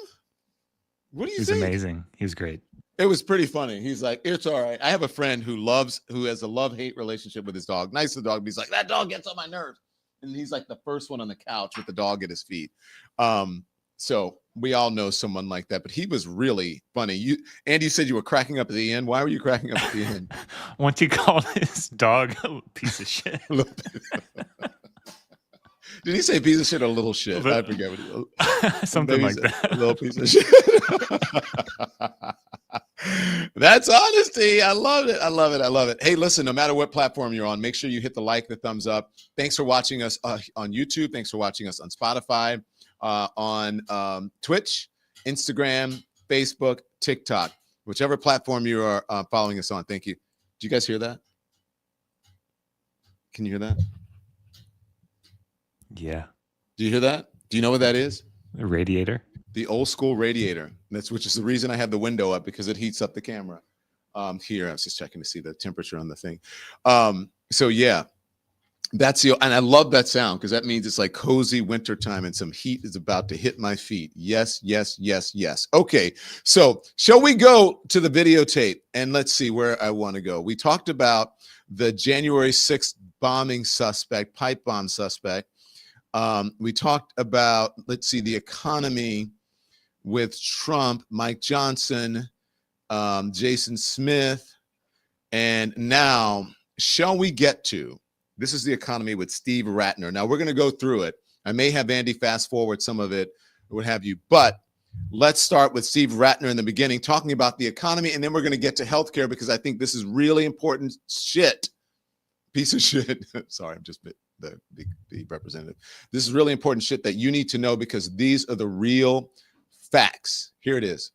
S1: What do you think?
S10: He was amazing. He was great.
S1: It was pretty funny. He's like, it's all right. I have a friend who has a love-hate relationship with his dog. Nice to the dog, but he's like, that dog gets on my nerves. And he's like the first one on the couch with the dog at his feet. So we all know someone like that, but he was really funny. Andy, you said you were cracking up at the end. Why were you cracking up at the end?
S10: Once you called his dog a piece of shit.
S1: Did he say piece of shit or little shit? I forget what he
S10: something like that.
S1: A little piece of shit. That's honesty. I love it. I love it. I love it. Hey, listen, no matter what platform you're on, make sure you hit the like, the thumbs up. Thanks for watching us on YouTube. Thanks for watching us on Spotify, on Twitch, Instagram, Facebook, TikTok, whichever platform you are following us on. Thank you. Did you guys hear that? Can you hear that?
S10: Yeah.
S1: Do you hear that? Do you know what that is?
S10: A radiator. The
S1: old school radiator. Which is the reason I have the window up, because it heats up the camera. Here, I was just checking to see the temperature on the thing. So yeah, and I love that sound, because that means it's like cozy wintertime and some heat is about to hit my feet. Yes, yes, yes, yes. Okay, so shall we go to the videotape, and let's see where I want to go. We talked about the January 6th bombing suspect, pipe bomb suspect. We talked about, let's see, the economy with Trump, Mike Johnson, Jason Smith, and now shall we get to This is the economy with Steve Ratner. Now we're going to go through it. I may have Andy fast forward some of it, or what have you, but let's start with Steve Ratner in the beginning, talking about the economy, and then we're going to get to healthcare because I think this is really important shit. Piece of shit. Sorry, I'm just the representative. This is really important shit that you need to know because these are the real facts. Here it is.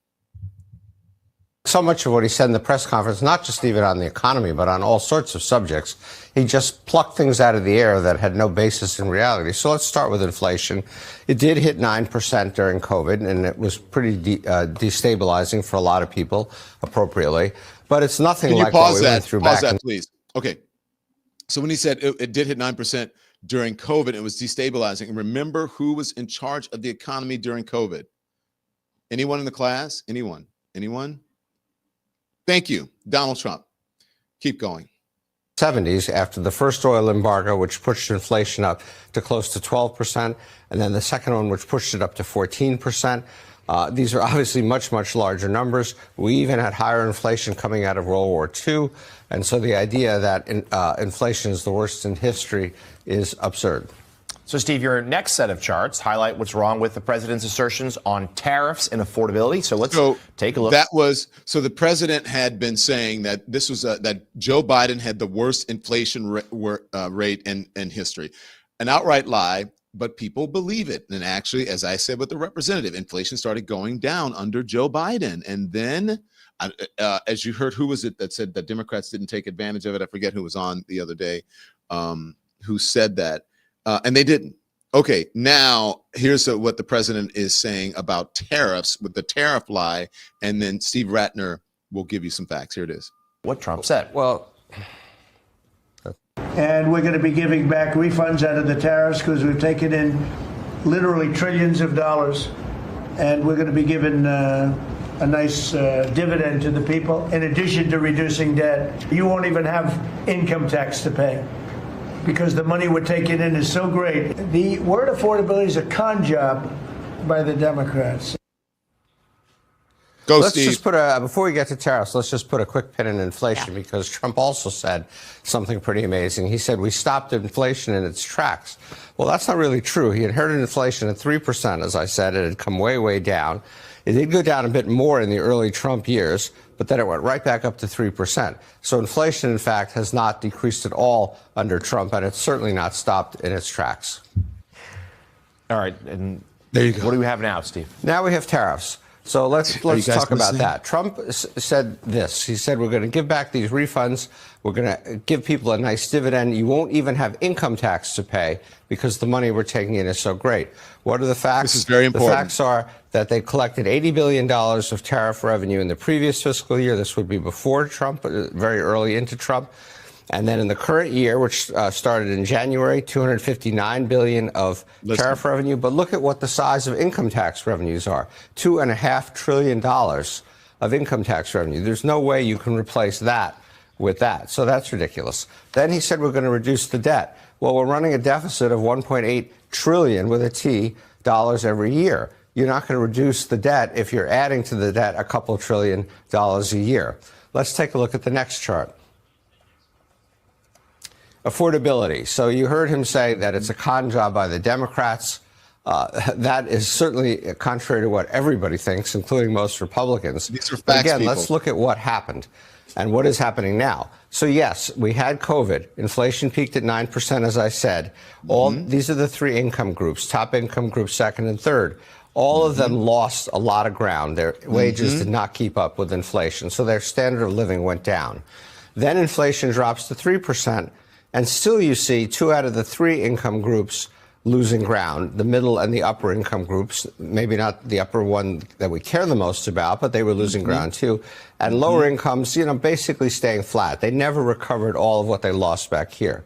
S11: So much of what he said in the press conference, not just even on the economy, but on all sorts of subjects, he just plucked things out of the air that had no basis in reality. So let's start with inflation. It did hit 9% during COVID, and it was pretty destabilizing for a lot of people, appropriately. But it's nothing like what we went through back.
S1: Pause that, please. Okay. So when he said it did hit 9% during COVID, it was destabilizing. And remember who was in charge of the economy during COVID? Anyone in the class? Anyone? Thank you. Donald Trump. Keep going.
S11: 70s after the first oil embargo, which pushed inflation up to close to 12%, and then the second one, which pushed it up to 14%. These are obviously much, much larger numbers. We even had higher inflation coming out of World War II. And so the idea that inflation is the worst in history is absurd.
S12: So, Steve, your next set of charts highlight what's wrong with the president's assertions on tariffs and affordability. So let's take a look.
S1: So the president had been saying that this was that Joe Biden had the worst inflation rate in history. An outright lie, but people believe it. And actually, as I said with the representative, inflation started going down under Joe Biden. And then, as you heard, who was it that said that Democrats didn't take advantage of it? I forget who was on the other day who said that. And they didn't. Okay, now here's what the president is saying about tariffs with the tariff lie. And then Steve Ratner will give you some facts. Here it is.
S12: What Trump said.
S11: Well,
S4: and we're going to be giving back refunds out of the tariffs because we've taken in literally trillions of dollars. And we're going to be giving a nice dividend to the people in addition to reducing debt. You won't even have income tax to pay, because the money we're taking in is so great. The word affordability is a con job by the Democrats.
S11: Let's just put before we get to tariffs, let's just put a quick pin in inflation, because Trump also said something pretty amazing. He said we stopped inflation in its tracks. Well, that's not really true. He inherited inflation at 3%, as I said. It had come way, way down. It did go down a bit more in the early Trump years, but then it went right back up to 3%. So inflation, in fact, has not decreased at all under Trump, and it's certainly not stopped in its tracks.
S12: All right, and
S11: there you go.
S12: What do we have now, Steve?
S11: Now we have tariffs. So let's talk about that. Trump said this. He said, we're going to give back these refunds. We're going to give people a nice dividend. You won't even have income tax to pay because the money we're taking in is so great. What are the facts?
S1: This is very important.
S11: The facts are that they collected $80 billion of tariff revenue in the previous fiscal year. This would be before Trump, very early into Trump. And then in the current year, which started in January, $259 billion of tariff revenue. But look at what the size of income tax revenues are. $2.5 trillion of income tax revenue. There's no way you can replace that with that. So that's ridiculous. Then he said we're going to reduce the debt. Well, we're running a deficit of $1.8 trillion with a T dollars every year. You're not going to reduce the debt if you're adding to the debt a couple $1 trillion a year. Let's take a look at the next chart. Affordability. So you heard him say that it's a con job by the Democrats. That is certainly contrary to what everybody thinks, including most Republicans.
S1: These are facts,
S11: but again,
S1: people.
S11: let's look at what happened and what is happening now. So yes, we had COVID. Inflation peaked at 9%, as I said. These are the three income groups, top income group, second and third. All of them lost a lot of ground. Their wages did not keep up with inflation, so their standard of living went down. Then inflation drops to 3%. And still you see 2 out of the 3 income groups losing ground, the middle and the upper income groups, maybe not the upper one that we care the most about, but they were losing ground too. And lower incomes, basically staying flat. They never recovered all of what they lost back here.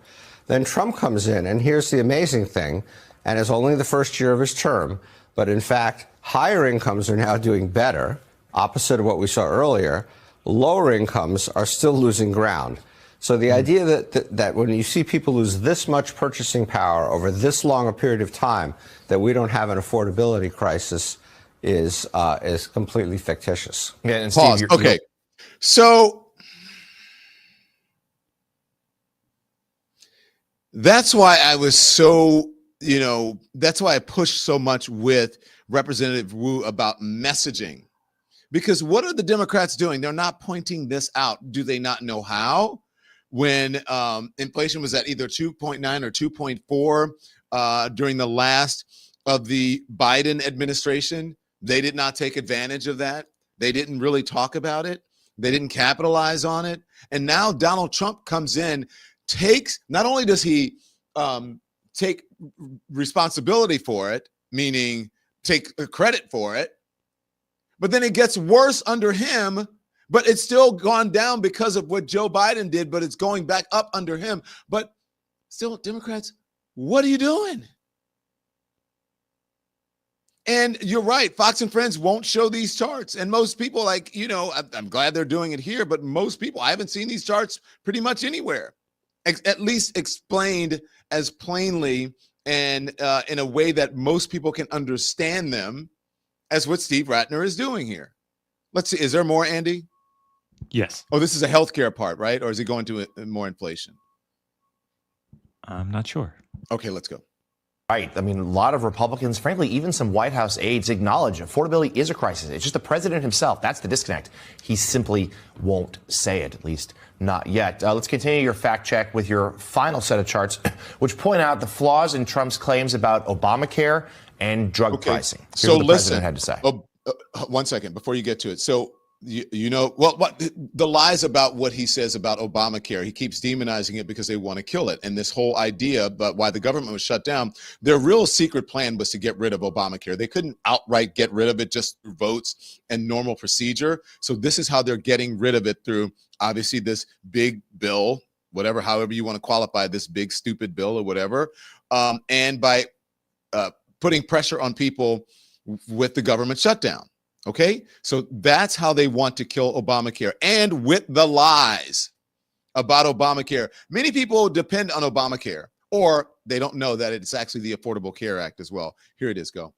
S11: Then Trump comes in, and here's the amazing thing, and it's only the first year of his term, but in fact, higher incomes are now doing better, opposite of what we saw earlier. Lower incomes are still losing ground. So the idea that when you see people lose this much purchasing power over this long a period of time, that we don't have an affordability crisis is completely fictitious.
S12: Yeah, and
S1: Pause.
S12: Steve,
S1: Okay. So That's why I was so, that's why I pushed so much with Representative Wu about messaging. Because what are the Democrats doing? They're not pointing this out. Do they not know how? When inflation was at either 2.9 or 2.4 during the last of the Biden administration, they did not take advantage of that. They didn't really talk about it. They didn't capitalize on it. And now Donald Trump comes in, not only does he take responsibility for it, meaning take credit for it, but then it gets worse under him, but it's still gone down because of what Joe Biden did, but it's going back up under him. But still, Democrats, what are you doing? And you're right, Fox and Friends won't show these charts. And most people, I'm glad they're doing it here, but most people, I haven't seen these charts pretty much anywhere, at least explained as plainly and in a way that most people can understand them, as what Steve Ratner is doing here. Let's see. Is there more, Andy?
S10: Yes.
S1: Oh, this is a healthcare part, right? Or is he going to more inflation?
S10: I'm not sure.
S1: Okay, let's go.
S12: Right. I mean, a lot of Republicans, frankly, even some White House aides acknowledge affordability is a crisis. It's just the president himself. That's the disconnect. He simply won't say it, at least not yet. Let's continue your fact check with your final set of charts, which point out the flaws in Trump's claims about Obamacare and drug pricing. Here's
S1: So
S12: what the president had to say.
S1: 1 second before you get to it. So, what the lies about what he says about Obamacare, he keeps demonizing it because they want to kill it. And this whole idea about why the government was shut down, their real secret plan was to get rid of Obamacare. They couldn't outright get rid of it just through votes and normal procedure. So this is how they're getting rid of it, through obviously this big bill, however you want to qualify this big stupid bill or whatever, and by putting pressure on people with the government shutdown. Okay, so that's how they want to kill Obamacare, and with the lies about Obamacare. Many people depend on Obamacare, or they don't know that it's actually the Affordable Care Act as well. Here it is, go.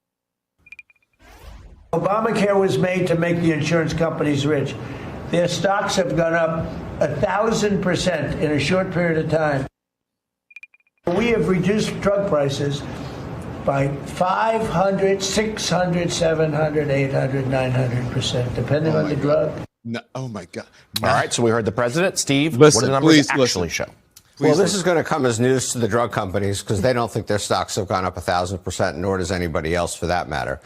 S4: Obamacare was made to make the insurance companies rich. Their stocks have gone up 1,000% in a short period of time. We have reduced drug prices by 500, 600, 700, 800, 900%, depending on the drug.
S1: No, oh, my God.
S12: All right, so we heard the president. Steve,
S1: Listen,
S12: what do the numbers
S1: please,
S12: actually show?
S11: Well, this is going to come as news to the drug companies because they don't think their stocks have gone up 1,000%, nor does anybody else for that matter.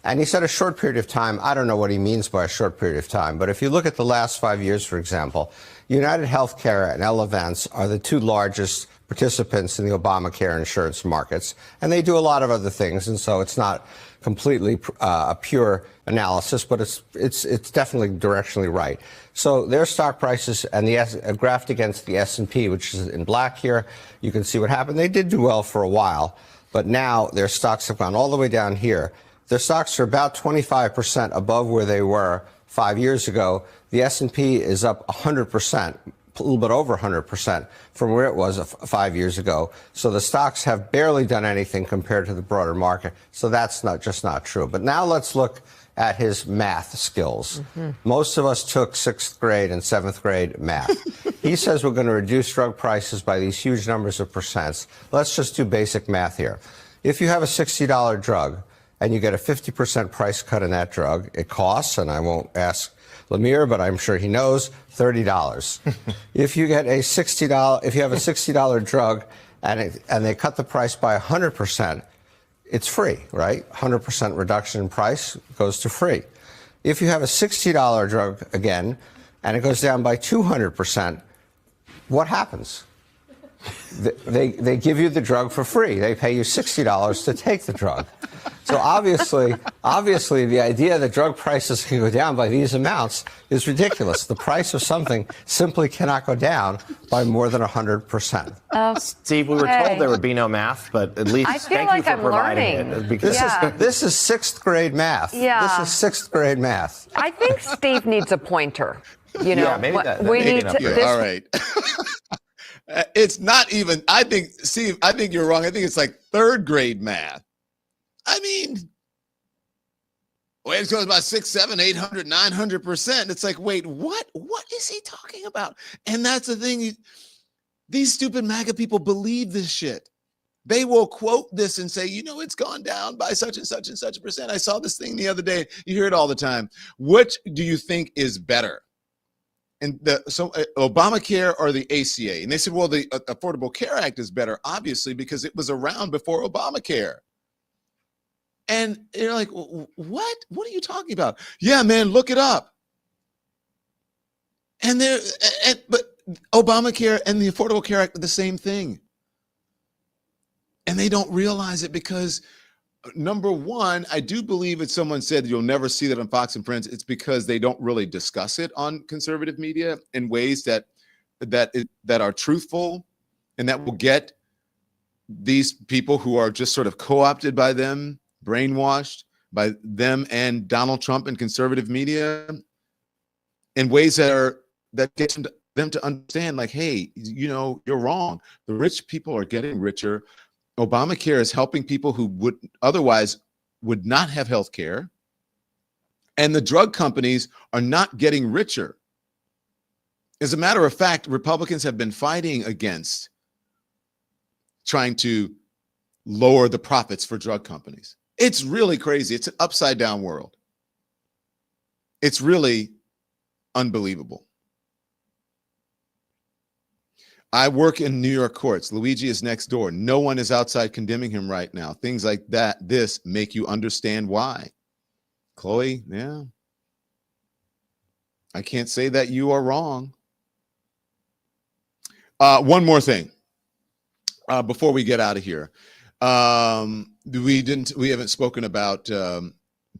S11: And he said a short period of time. I don't know what he means by a short period of time, but if you look at the last 5 years, for example, United Healthcare and Elevance are the two largest participants in the Obamacare insurance markets, and they do a lot of other things, and so it's not completely a pure analysis, but it's definitely directionally right. So their stock prices, and the graphed against the S&P, which is in black here, you can see what happened. They did do well for a while, but now their stocks have gone all the way down here. Their stocks are about 25% above where they were 5 years ago. The S&P is up 100%. A little bit over 100% from where it was 5 years ago. So the stocks have barely done anything compared to the broader market. So that's not true. But now let's look at his math skills. Most of us took 6th grade and 7th grade math. He says we're going to reduce drug prices by these huge numbers of percents. Let's just do basic math here. If you have a $60 drug and you get a 50% price cut in that drug, it costs, and I won't ask Lemire, but I'm sure he knows, $30. If you get a $60, if you have a $60 drug and they cut the price by 100%, it's free, right? 100% reduction in price goes to free. If you have a $60 drug again and it goes down by 200%, what happens? They give you the drug for free. They pay you $60 to take the drug. So obviously, the idea that drug prices can go down by these amounts is ridiculous. The price of something simply cannot go down by more than 100%.
S12: Steve, we were told there would be no math, but at least thank you for providing it. Because
S11: this is 6th grade math.
S2: Yeah.
S11: This is 6th grade math.
S2: I think Steve needs a pointer. You know,
S12: Yeah, maybe that-
S2: we
S12: maybe
S2: need
S12: enough.
S2: to.
S12: Yeah,
S2: This,
S1: All right. It's not even, I think, Steve, I think you're wrong. I think it's like 3rd grade math. I mean, it goes by 6, 7, 800, 900%. It's like, wait, what? What is he talking about? And that's the thing. These stupid MAGA people believe this shit. They will quote this and say, it's gone down by such and such and such a percent. I saw this thing the other day. You hear it all the time. Which do you think is better? And Obamacare or the ACA? And they said, well, the Affordable Care Act is better, obviously, because it was around before Obamacare. And you're like, what? What are you talking about? Yeah, man, look it up. But Obamacare and the Affordable Care Act are the same thing. And they don't realize it because, number one, I do believe that someone said you'll never see that on Fox and Friends. It's because they don't really discuss it on conservative media in ways that are truthful and that will get these people who are just sort of co-opted by them, brainwashed by them and Donald Trump and conservative media in ways that get them to understand, like, hey, you're wrong. The rich people are getting richer. Obamacare is helping people who would otherwise would not have health care. And the drug companies are not getting richer. As a matter of fact, Republicans have been fighting against trying to lower the profits for drug companies. It's really crazy. It's an upside down world. It's really unbelievable. I work in New York courts. Luigi is next door. No one is outside condemning him right now. Things like this make you understand why. Chloe, yeah. I can't say that you are wrong. One more thing before we get out of here. We haven't spoken about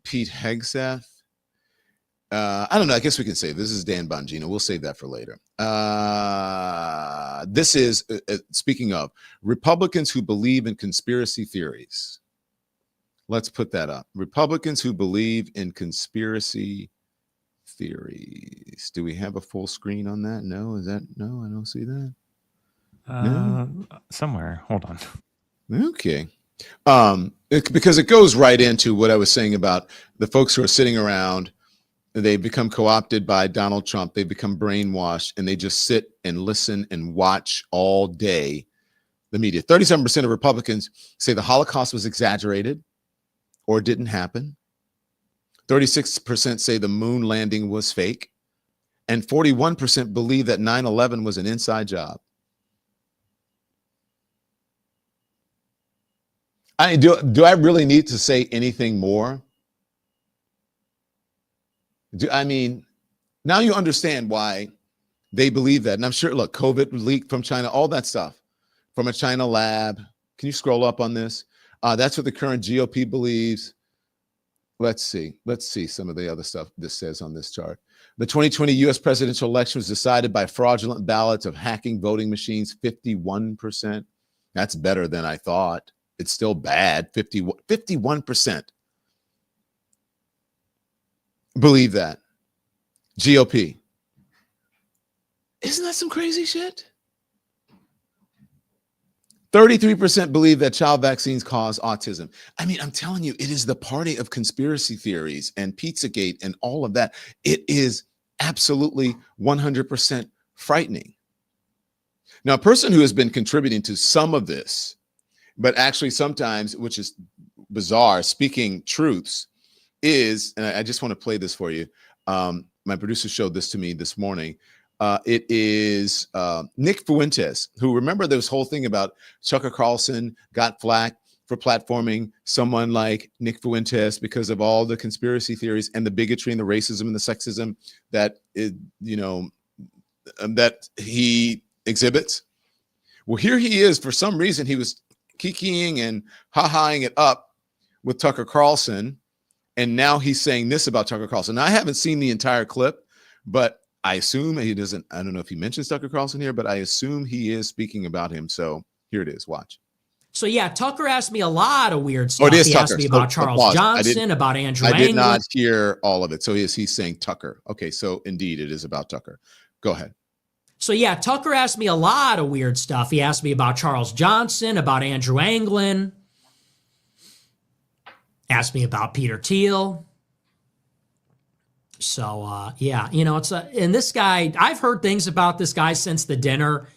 S1: Pete Hegseth. I don't know. I guess we can say this is Dan Bongino. We'll save that for later. This is, speaking of, Republicans who believe in conspiracy theories. Let's put that up. Republicans who believe in conspiracy theories. Do we have a full screen on that? No, no, I don't see that. No?
S10: Somewhere. Hold on.
S1: Okay. Because it goes right into what I was saying about the folks who are sitting around. They become co-opted by Donald Trump. They become brainwashed, and they just sit and listen and watch all day the media. 37% of Republicans say the Holocaust was exaggerated or didn't happen. 36% say the moon landing was fake. And 41% believe that 9/11 was an inside job. Do I really need to say anything more? Now you understand why they believe that. And I'm sure, look, COVID leaked from China, all that stuff from a China lab. Can you scroll up on this? That's what the current GOP believes. Let's see some of the other stuff this says on this chart. The 2020 U.S. presidential election was decided by fraudulent ballots of hacking voting machines, 51%. That's better than I thought. It's still bad, 51%. Believe that. GOP. Isn't that some crazy shit? 33% believe that child vaccines cause autism. I'm telling you, it is the party of conspiracy theories and Pizzagate and all of that. It is absolutely 100% frightening. Now, a person who has been contributing to some of this, but actually sometimes, which is bizarre, speaking truths, is, and I just want to play this for you. My producer showed this to me this morning. It is Nick Fuentes, who, remember this whole thing about Tucker Carlson got flack for platforming someone like Nick Fuentes because of all the conspiracy theories and the bigotry and the racism and the sexism that that he exhibits. Well, here he is. For some reason, he was kikiing and ha-haing it up with Tucker Carlson. And now he's saying this about Tucker Carlson. Now, I haven't seen the entire clip, but I assume he doesn't. I don't know if he mentions Tucker Carlson here, but I assume he is speaking about him. So here it is. Watch.
S13: So, yeah, Tucker asked me a lot of weird stuff. He asked me about Charles Johnson, about Andrew Anglin.
S1: I did not hear all of it. So he's saying Tucker. Okay, so indeed it is about Tucker. Go ahead.
S13: So, yeah, Tucker asked me a lot of weird stuff. He asked me about Charles Johnson, about Andrew Anglin. Asked me about Peter Thiel. So, yeah, it's and this guy, I've heard things about this guy since the dinner.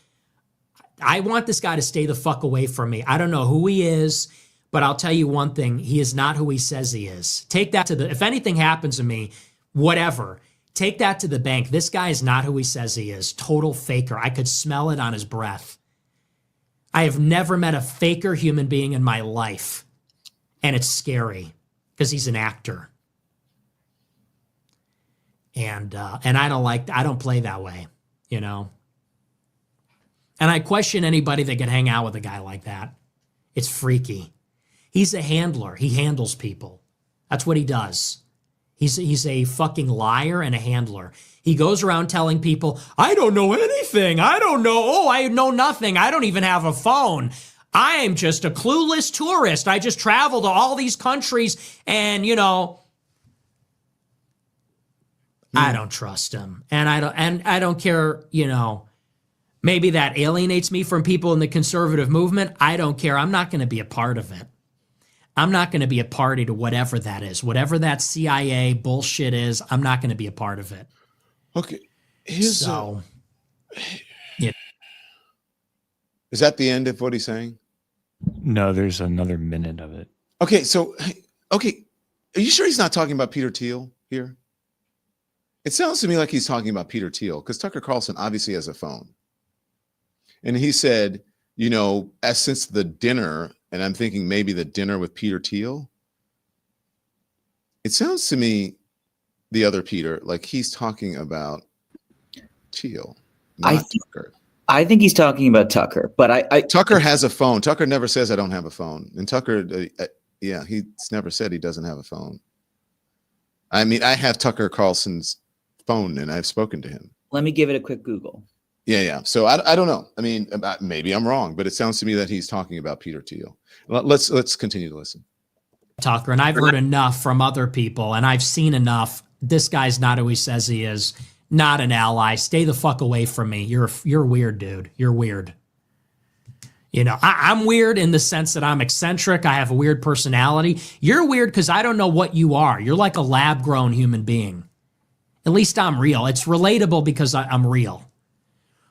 S13: I want this guy to stay the fuck away from me. I don't know who he is, but I'll tell you one thing. He is not who he says he is. Take that to the, if anything happens to me, whatever, take that to the bank. This guy is not who he says he is. Total faker. I could smell it on his breath. I have never met a faker human being in my life. And it's scary because he's an actor. And I don't play that way, you know. And I question anybody that could hang out with a guy like that. It's freaky. He's a handler. He handles people. That's what he does. He's a fucking liar and a handler. He goes around telling people, I don't know anything. I don't know. Oh, I know nothing. I don't even have a phone. I am just a clueless tourist. I just travel to all these countries and, you know, I don't trust him. And I don't care, you know, maybe that alienates me from people in the conservative movement. I don't care. I'm not going to be a part of it. I'm not going to be a party to whatever that is. Whatever that CIA bullshit is, I'm not going to be a part of it.
S1: Okay.
S13: Is
S1: that the end of what he's saying?
S10: No, there's another minute of it.
S1: Okay, so, okay. Are you sure he's not talking about Peter Thiel here? It sounds to me like he's talking about Peter Thiel because Tucker Carlson obviously has a phone. And he said, you know, since the dinner, and I'm thinking maybe the dinner with Peter Thiel. It sounds to me, the other Peter, like he's talking about Thiel, not Tucker.
S14: I think he's talking about Tucker, but
S1: Tucker has a phone. Tucker never says I don't have a phone. And Tucker, yeah, he's never said he doesn't have a phone. I mean, I have Tucker Carlson's phone and I've spoken to him.
S14: Let me give it a quick Google.
S1: Yeah. So I don't know. I mean, maybe I'm wrong, but it sounds to me that he's talking about Peter Thiel. Let's continue to listen.
S13: Tucker, and I've heard enough from other people, and I've seen enough. This guy's not who he says he is. Not an ally. Stay the fuck away from me. You're weird, dude. You're weird. You know, I'm weird in the sense that I'm eccentric. I have a weird personality. You're weird because I don't know what you are. You're like a lab-grown human being. At least I'm real. It's relatable because I'm real.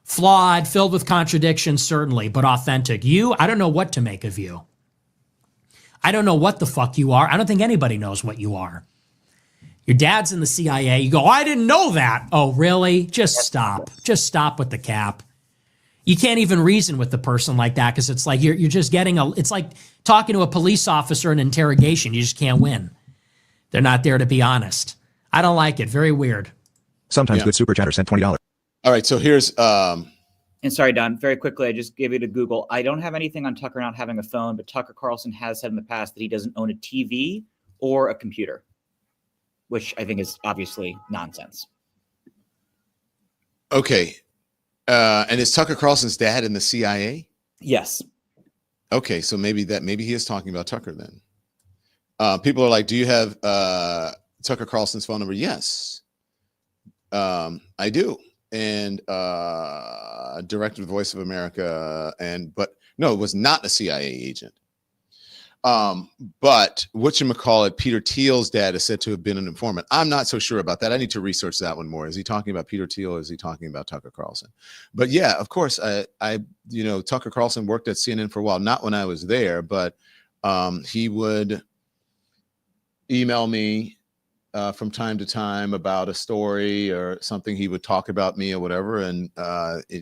S13: Flawed, filled with contradictions, certainly, but authentic. You, I don't know what to make of you. I don't know what the fuck you are. I don't think anybody knows what you are. Your dad's in the CIA. You go, I didn't know that. Oh, really? Just stop. Just stop with the cap. You can't even reason with the person like that because it's like you're just getting it's like talking to a police officer in interrogation. You just can't win. They're not there to be honest. I don't like it. Very weird.
S15: Sometimes good super chatter sent $20.
S1: All right, so here's
S14: and sorry, Don, very quickly, I just gave it a Google. I don't have anything on Tucker not having a phone, but Tucker Carlson has said in the past that he doesn't own a TV or a computer, which I think is obviously nonsense.
S1: Okay. And is Tucker Carlson's dad in the CIA?
S14: Yes.
S1: Okay, so maybe he is talking about Tucker then. People are like, do you have Tucker Carlson's phone number? Yes. I do. And director of Voice of America, but no, it was not a CIA agent. But whatchamacallit, Peter Thiel's dad is said to have been an informant. I'm not so sure about that. I need to research that one more. Is he talking about Peter Thiel or is he talking about Tucker Carlson? But yeah, of course, Tucker Carlson worked at CNN for a while, not when I was there, but he would email me from time to time about a story or something. He would talk about me or whatever, and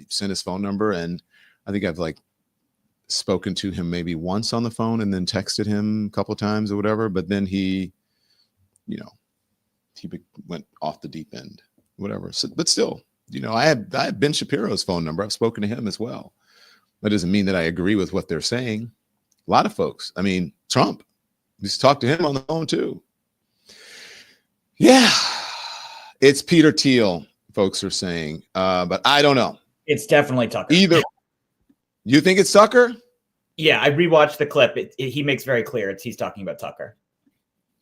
S1: send his phone number. And I think I've spoken to him maybe once on the phone and then texted him a couple of times or whatever. But then he went off the deep end, whatever. So, but still, I have Ben Shapiro's phone number. I've spoken to him as well. That doesn't mean that I agree with what they're saying. A lot of folks, I mean, Trump, just talked to him on the phone too. Yeah, it's Peter Thiel, folks are saying, but I don't know.
S14: It's definitely Tucker.
S1: Either. You think it's Tucker?
S14: Yeah, I rewatched the clip. He makes very clear he's talking about Tucker.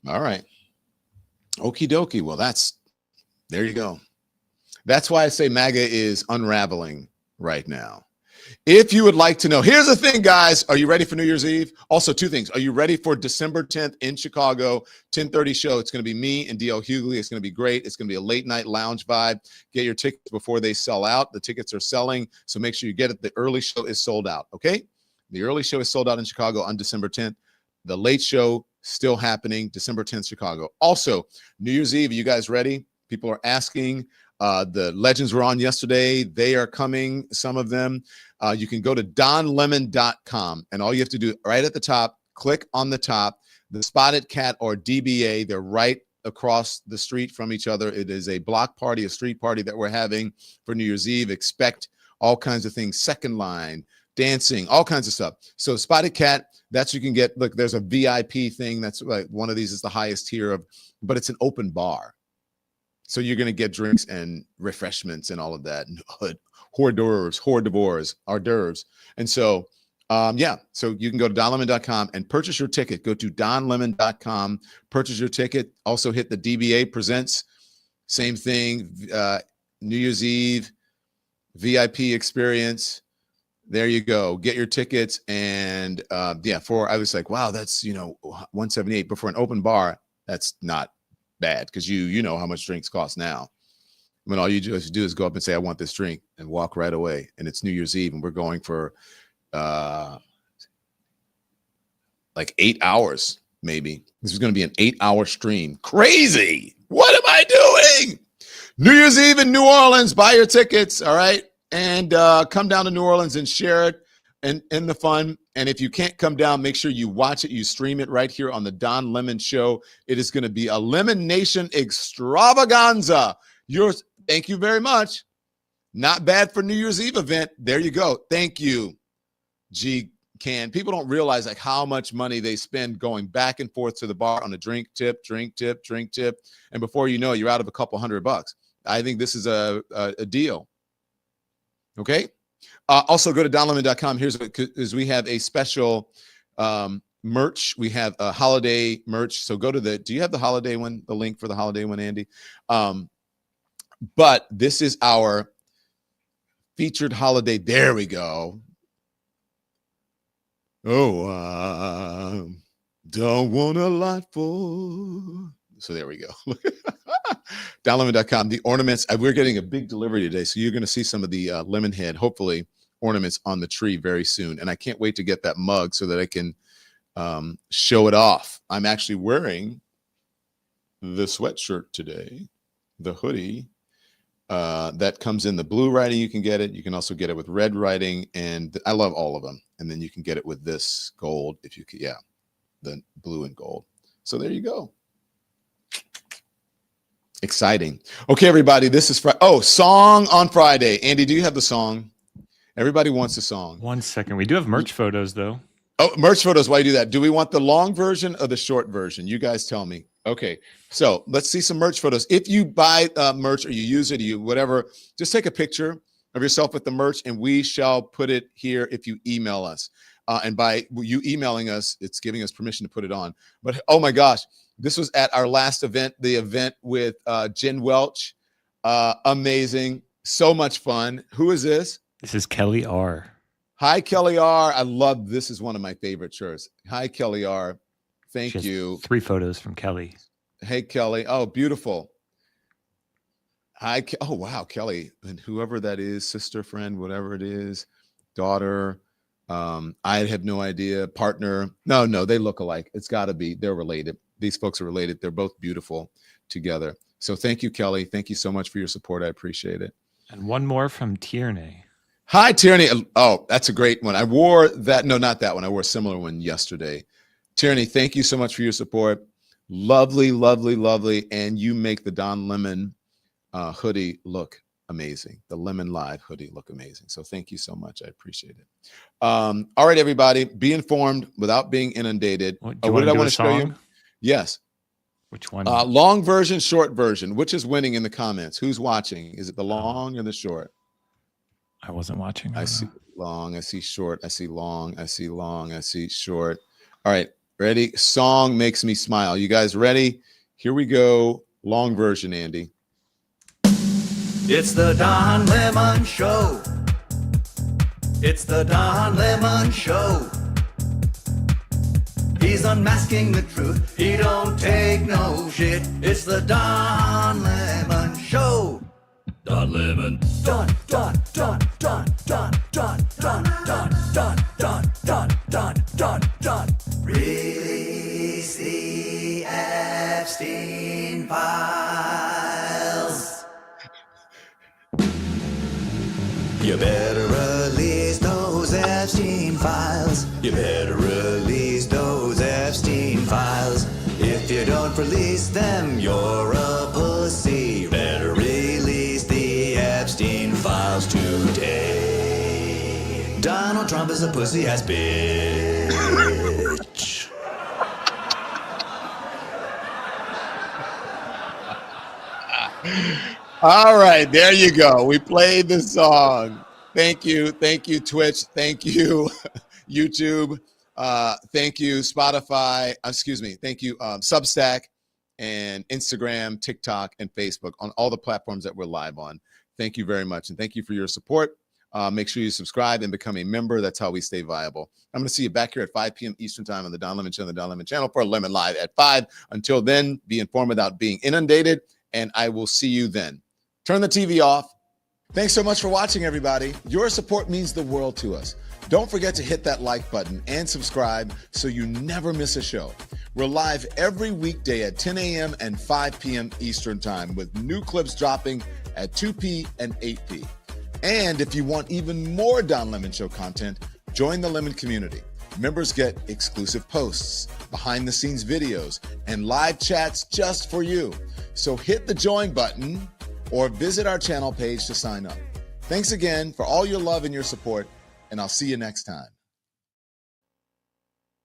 S1: All right. Okie dokie. Well, there you go. That's why I say MAGA is unraveling right now. If you would like to know, here's the thing, guys. Are you ready for New Year's Eve? Also, two things. Are you ready for December 10th in Chicago, 10:30 show? It's going to be me and D.L. Hughley. It's going to be great. It's going to be a late night lounge vibe. Get your tickets before they sell out. The tickets are selling, so make sure you get it. The early show is sold out, okay? The early show is sold out in Chicago on December 10th. The late show still happening December 10th, Chicago. Also, New Year's Eve, are you guys ready? People are asking. The legends were on yesterday. They are coming, some of them. You can go to donlemon.com, and all you have to do right at the top, click on the top, the Spotted Cat or DBA. They're right across the street from each other. It is a block party, a street party that we're having for New Year's Eve. Expect all kinds of things, second line, dancing, all kinds of stuff. So Spotted Cat, that's you can get. Look, there's a VIP thing. That's like one of these is the highest tier of, but it's an open bar. So you're going to get drinks and refreshments and all of that. And hors d'oeuvres. And so, yeah, so you can go to donlemon.com and purchase your ticket. Go to donlemon.com, purchase your ticket. Also hit the DBA Presents. Same thing, New Year's Eve, VIP experience. There you go. Get your tickets. And yeah, I was like, wow, that's, $178. But for an open bar, that's not bad, because you know how much drinks cost now. When all you just do is go up and say, I want this drink, and walk right away. And it's New Year's Eve, and we're going for like 8 hours, maybe. This is going to be an 8-hour stream. Crazy. What am I doing? New Year's Eve in New Orleans. Buy your tickets, all right? And come down to New Orleans and share it in the fun. And if you can't come down, make sure you watch it. You stream it right here on the Don Lemon Show. It is going to be a Lemon Nation extravaganza. Thank you very much. Not bad for New Year's Eve event. There you go. Thank you, G Can. People don't realize like how much money they spend going back and forth to the bar on a drink tip. And before you know it, you're out of a couple $100. I think this is a deal. Okay. Also go to donlemon.com. Here's what is we have a special merch. We have a holiday merch. So go to do you have the holiday one, the link for the holiday one, Andy? But this is our featured holiday. There we go. Oh, don't want a lot for. So there we go. Donlemon.com. The ornaments. We're getting a big delivery today, so you're going to see some of the lemon head, hopefully, ornaments on the tree very soon. And I can't wait to get that mug so that I can show it off. I'm actually wearing the sweatshirt today, the hoodie. That comes in the blue writing. You can get it. You can also get it with red writing, and I love all of them. And then you can get it with this gold, if you could, yeah, the blue and gold. So there you go. Exciting. Okay, everybody, this is Friday. Oh, song on Friday. Andy, do you have the song? Everybody wants a song.
S10: 1 second. We do have merch photos, though.
S1: Oh, merch photos. Why do you do that? Do we want the long version or the short version? You guys tell me. Okay, so let's see some merch photos. If you buy merch or you use it, whatever, just take a picture of yourself with the merch, and we shall put it here if you email us. And by you emailing us, it's giving us permission to put it on. But oh my gosh, this was at our last event, the event with Jen Welch. Amazing, so much fun. Who is this?
S10: This is Kelly R.
S1: Hi, Kelly R. I love this. Is one of my favorite shirts. Hi, Kelly R. Thank you.
S10: 3 photos from Kelly.
S1: Hey, Kelly. Oh, beautiful. Hi. Oh, wow, Kelly. And whoever that is, sister, friend, whatever it is, daughter. I have no idea. Partner. No, they look alike. It's got to be. They're related. These folks are related. They're both beautiful together. So thank you, Kelly. Thank you so much for your support. I appreciate it.
S10: And one more from Tierney.
S1: Hi, Tierney. Oh, that's a great one. I wore that. No, not that one. I wore a similar one yesterday. Tierney, thank you so much for your support. Lovely, lovely, lovely. And you make the Don Lemon hoodie look amazing. The Lemon Live hoodie look amazing. So thank you so much. I appreciate it. All right, everybody. Be informed without being inundated.
S10: What
S1: did I want to show you? Yes.
S10: Which one?
S1: Long version, short version. Which is winning in the comments? Who's watching? Is it the long or the short?
S10: I wasn't watching.
S1: I see long. I see short. I see long. I see long. I see short. All right. Ready? Song makes me smile. You guys ready? Here we go. Long version, Andy.
S16: It's the Don Lemon Show. It's the Don Lemon Show. He's unmasking the truth. He don't take no shit. It's the Don Lemon Show. Don Lemon. Don, Don, Don, Don, Don, Don, Don, Don, Don, Don, Don, Don, Don, Don. Release the Epstein files. You better release those Epstein files. You better release those Epstein files. If you don't release them, you're a pussy. You better release the Epstein files today. Donald Trump is a pussy-ass bitch.
S1: All right, there you go. We played the song. Thank you, Twitch. Thank you, YouTube. Thank you, Spotify. Thank you, Substack, and Instagram, TikTok, and Facebook, on all the platforms that we're live on. Thank you very much, and thank you for your support. Make sure you subscribe and become a member. That's how we stay viable. I'm going to see you back here at 5 p.m. Eastern Time on the Don Lemon Show, the Don Lemon Channel, for Lemon Live at 5. Until then, be informed without being inundated, and I will see you then. Turn the TV off. Thanks so much for watching, everybody. Your support means the world to us. Don't forget to hit that like button and subscribe so you never miss a show. We're live every weekday at 10 a.m. and 5 p.m. Eastern Time, with new clips dropping at 2 p. and 8 p. And if you want even more Don Lemon Show content, join the Lemon community. Members get exclusive posts, behind-the-scenes videos, and live chats just for you. So hit the join button or visit our channel page to sign up. Thanks again for all your love and your support, and I'll see you next time.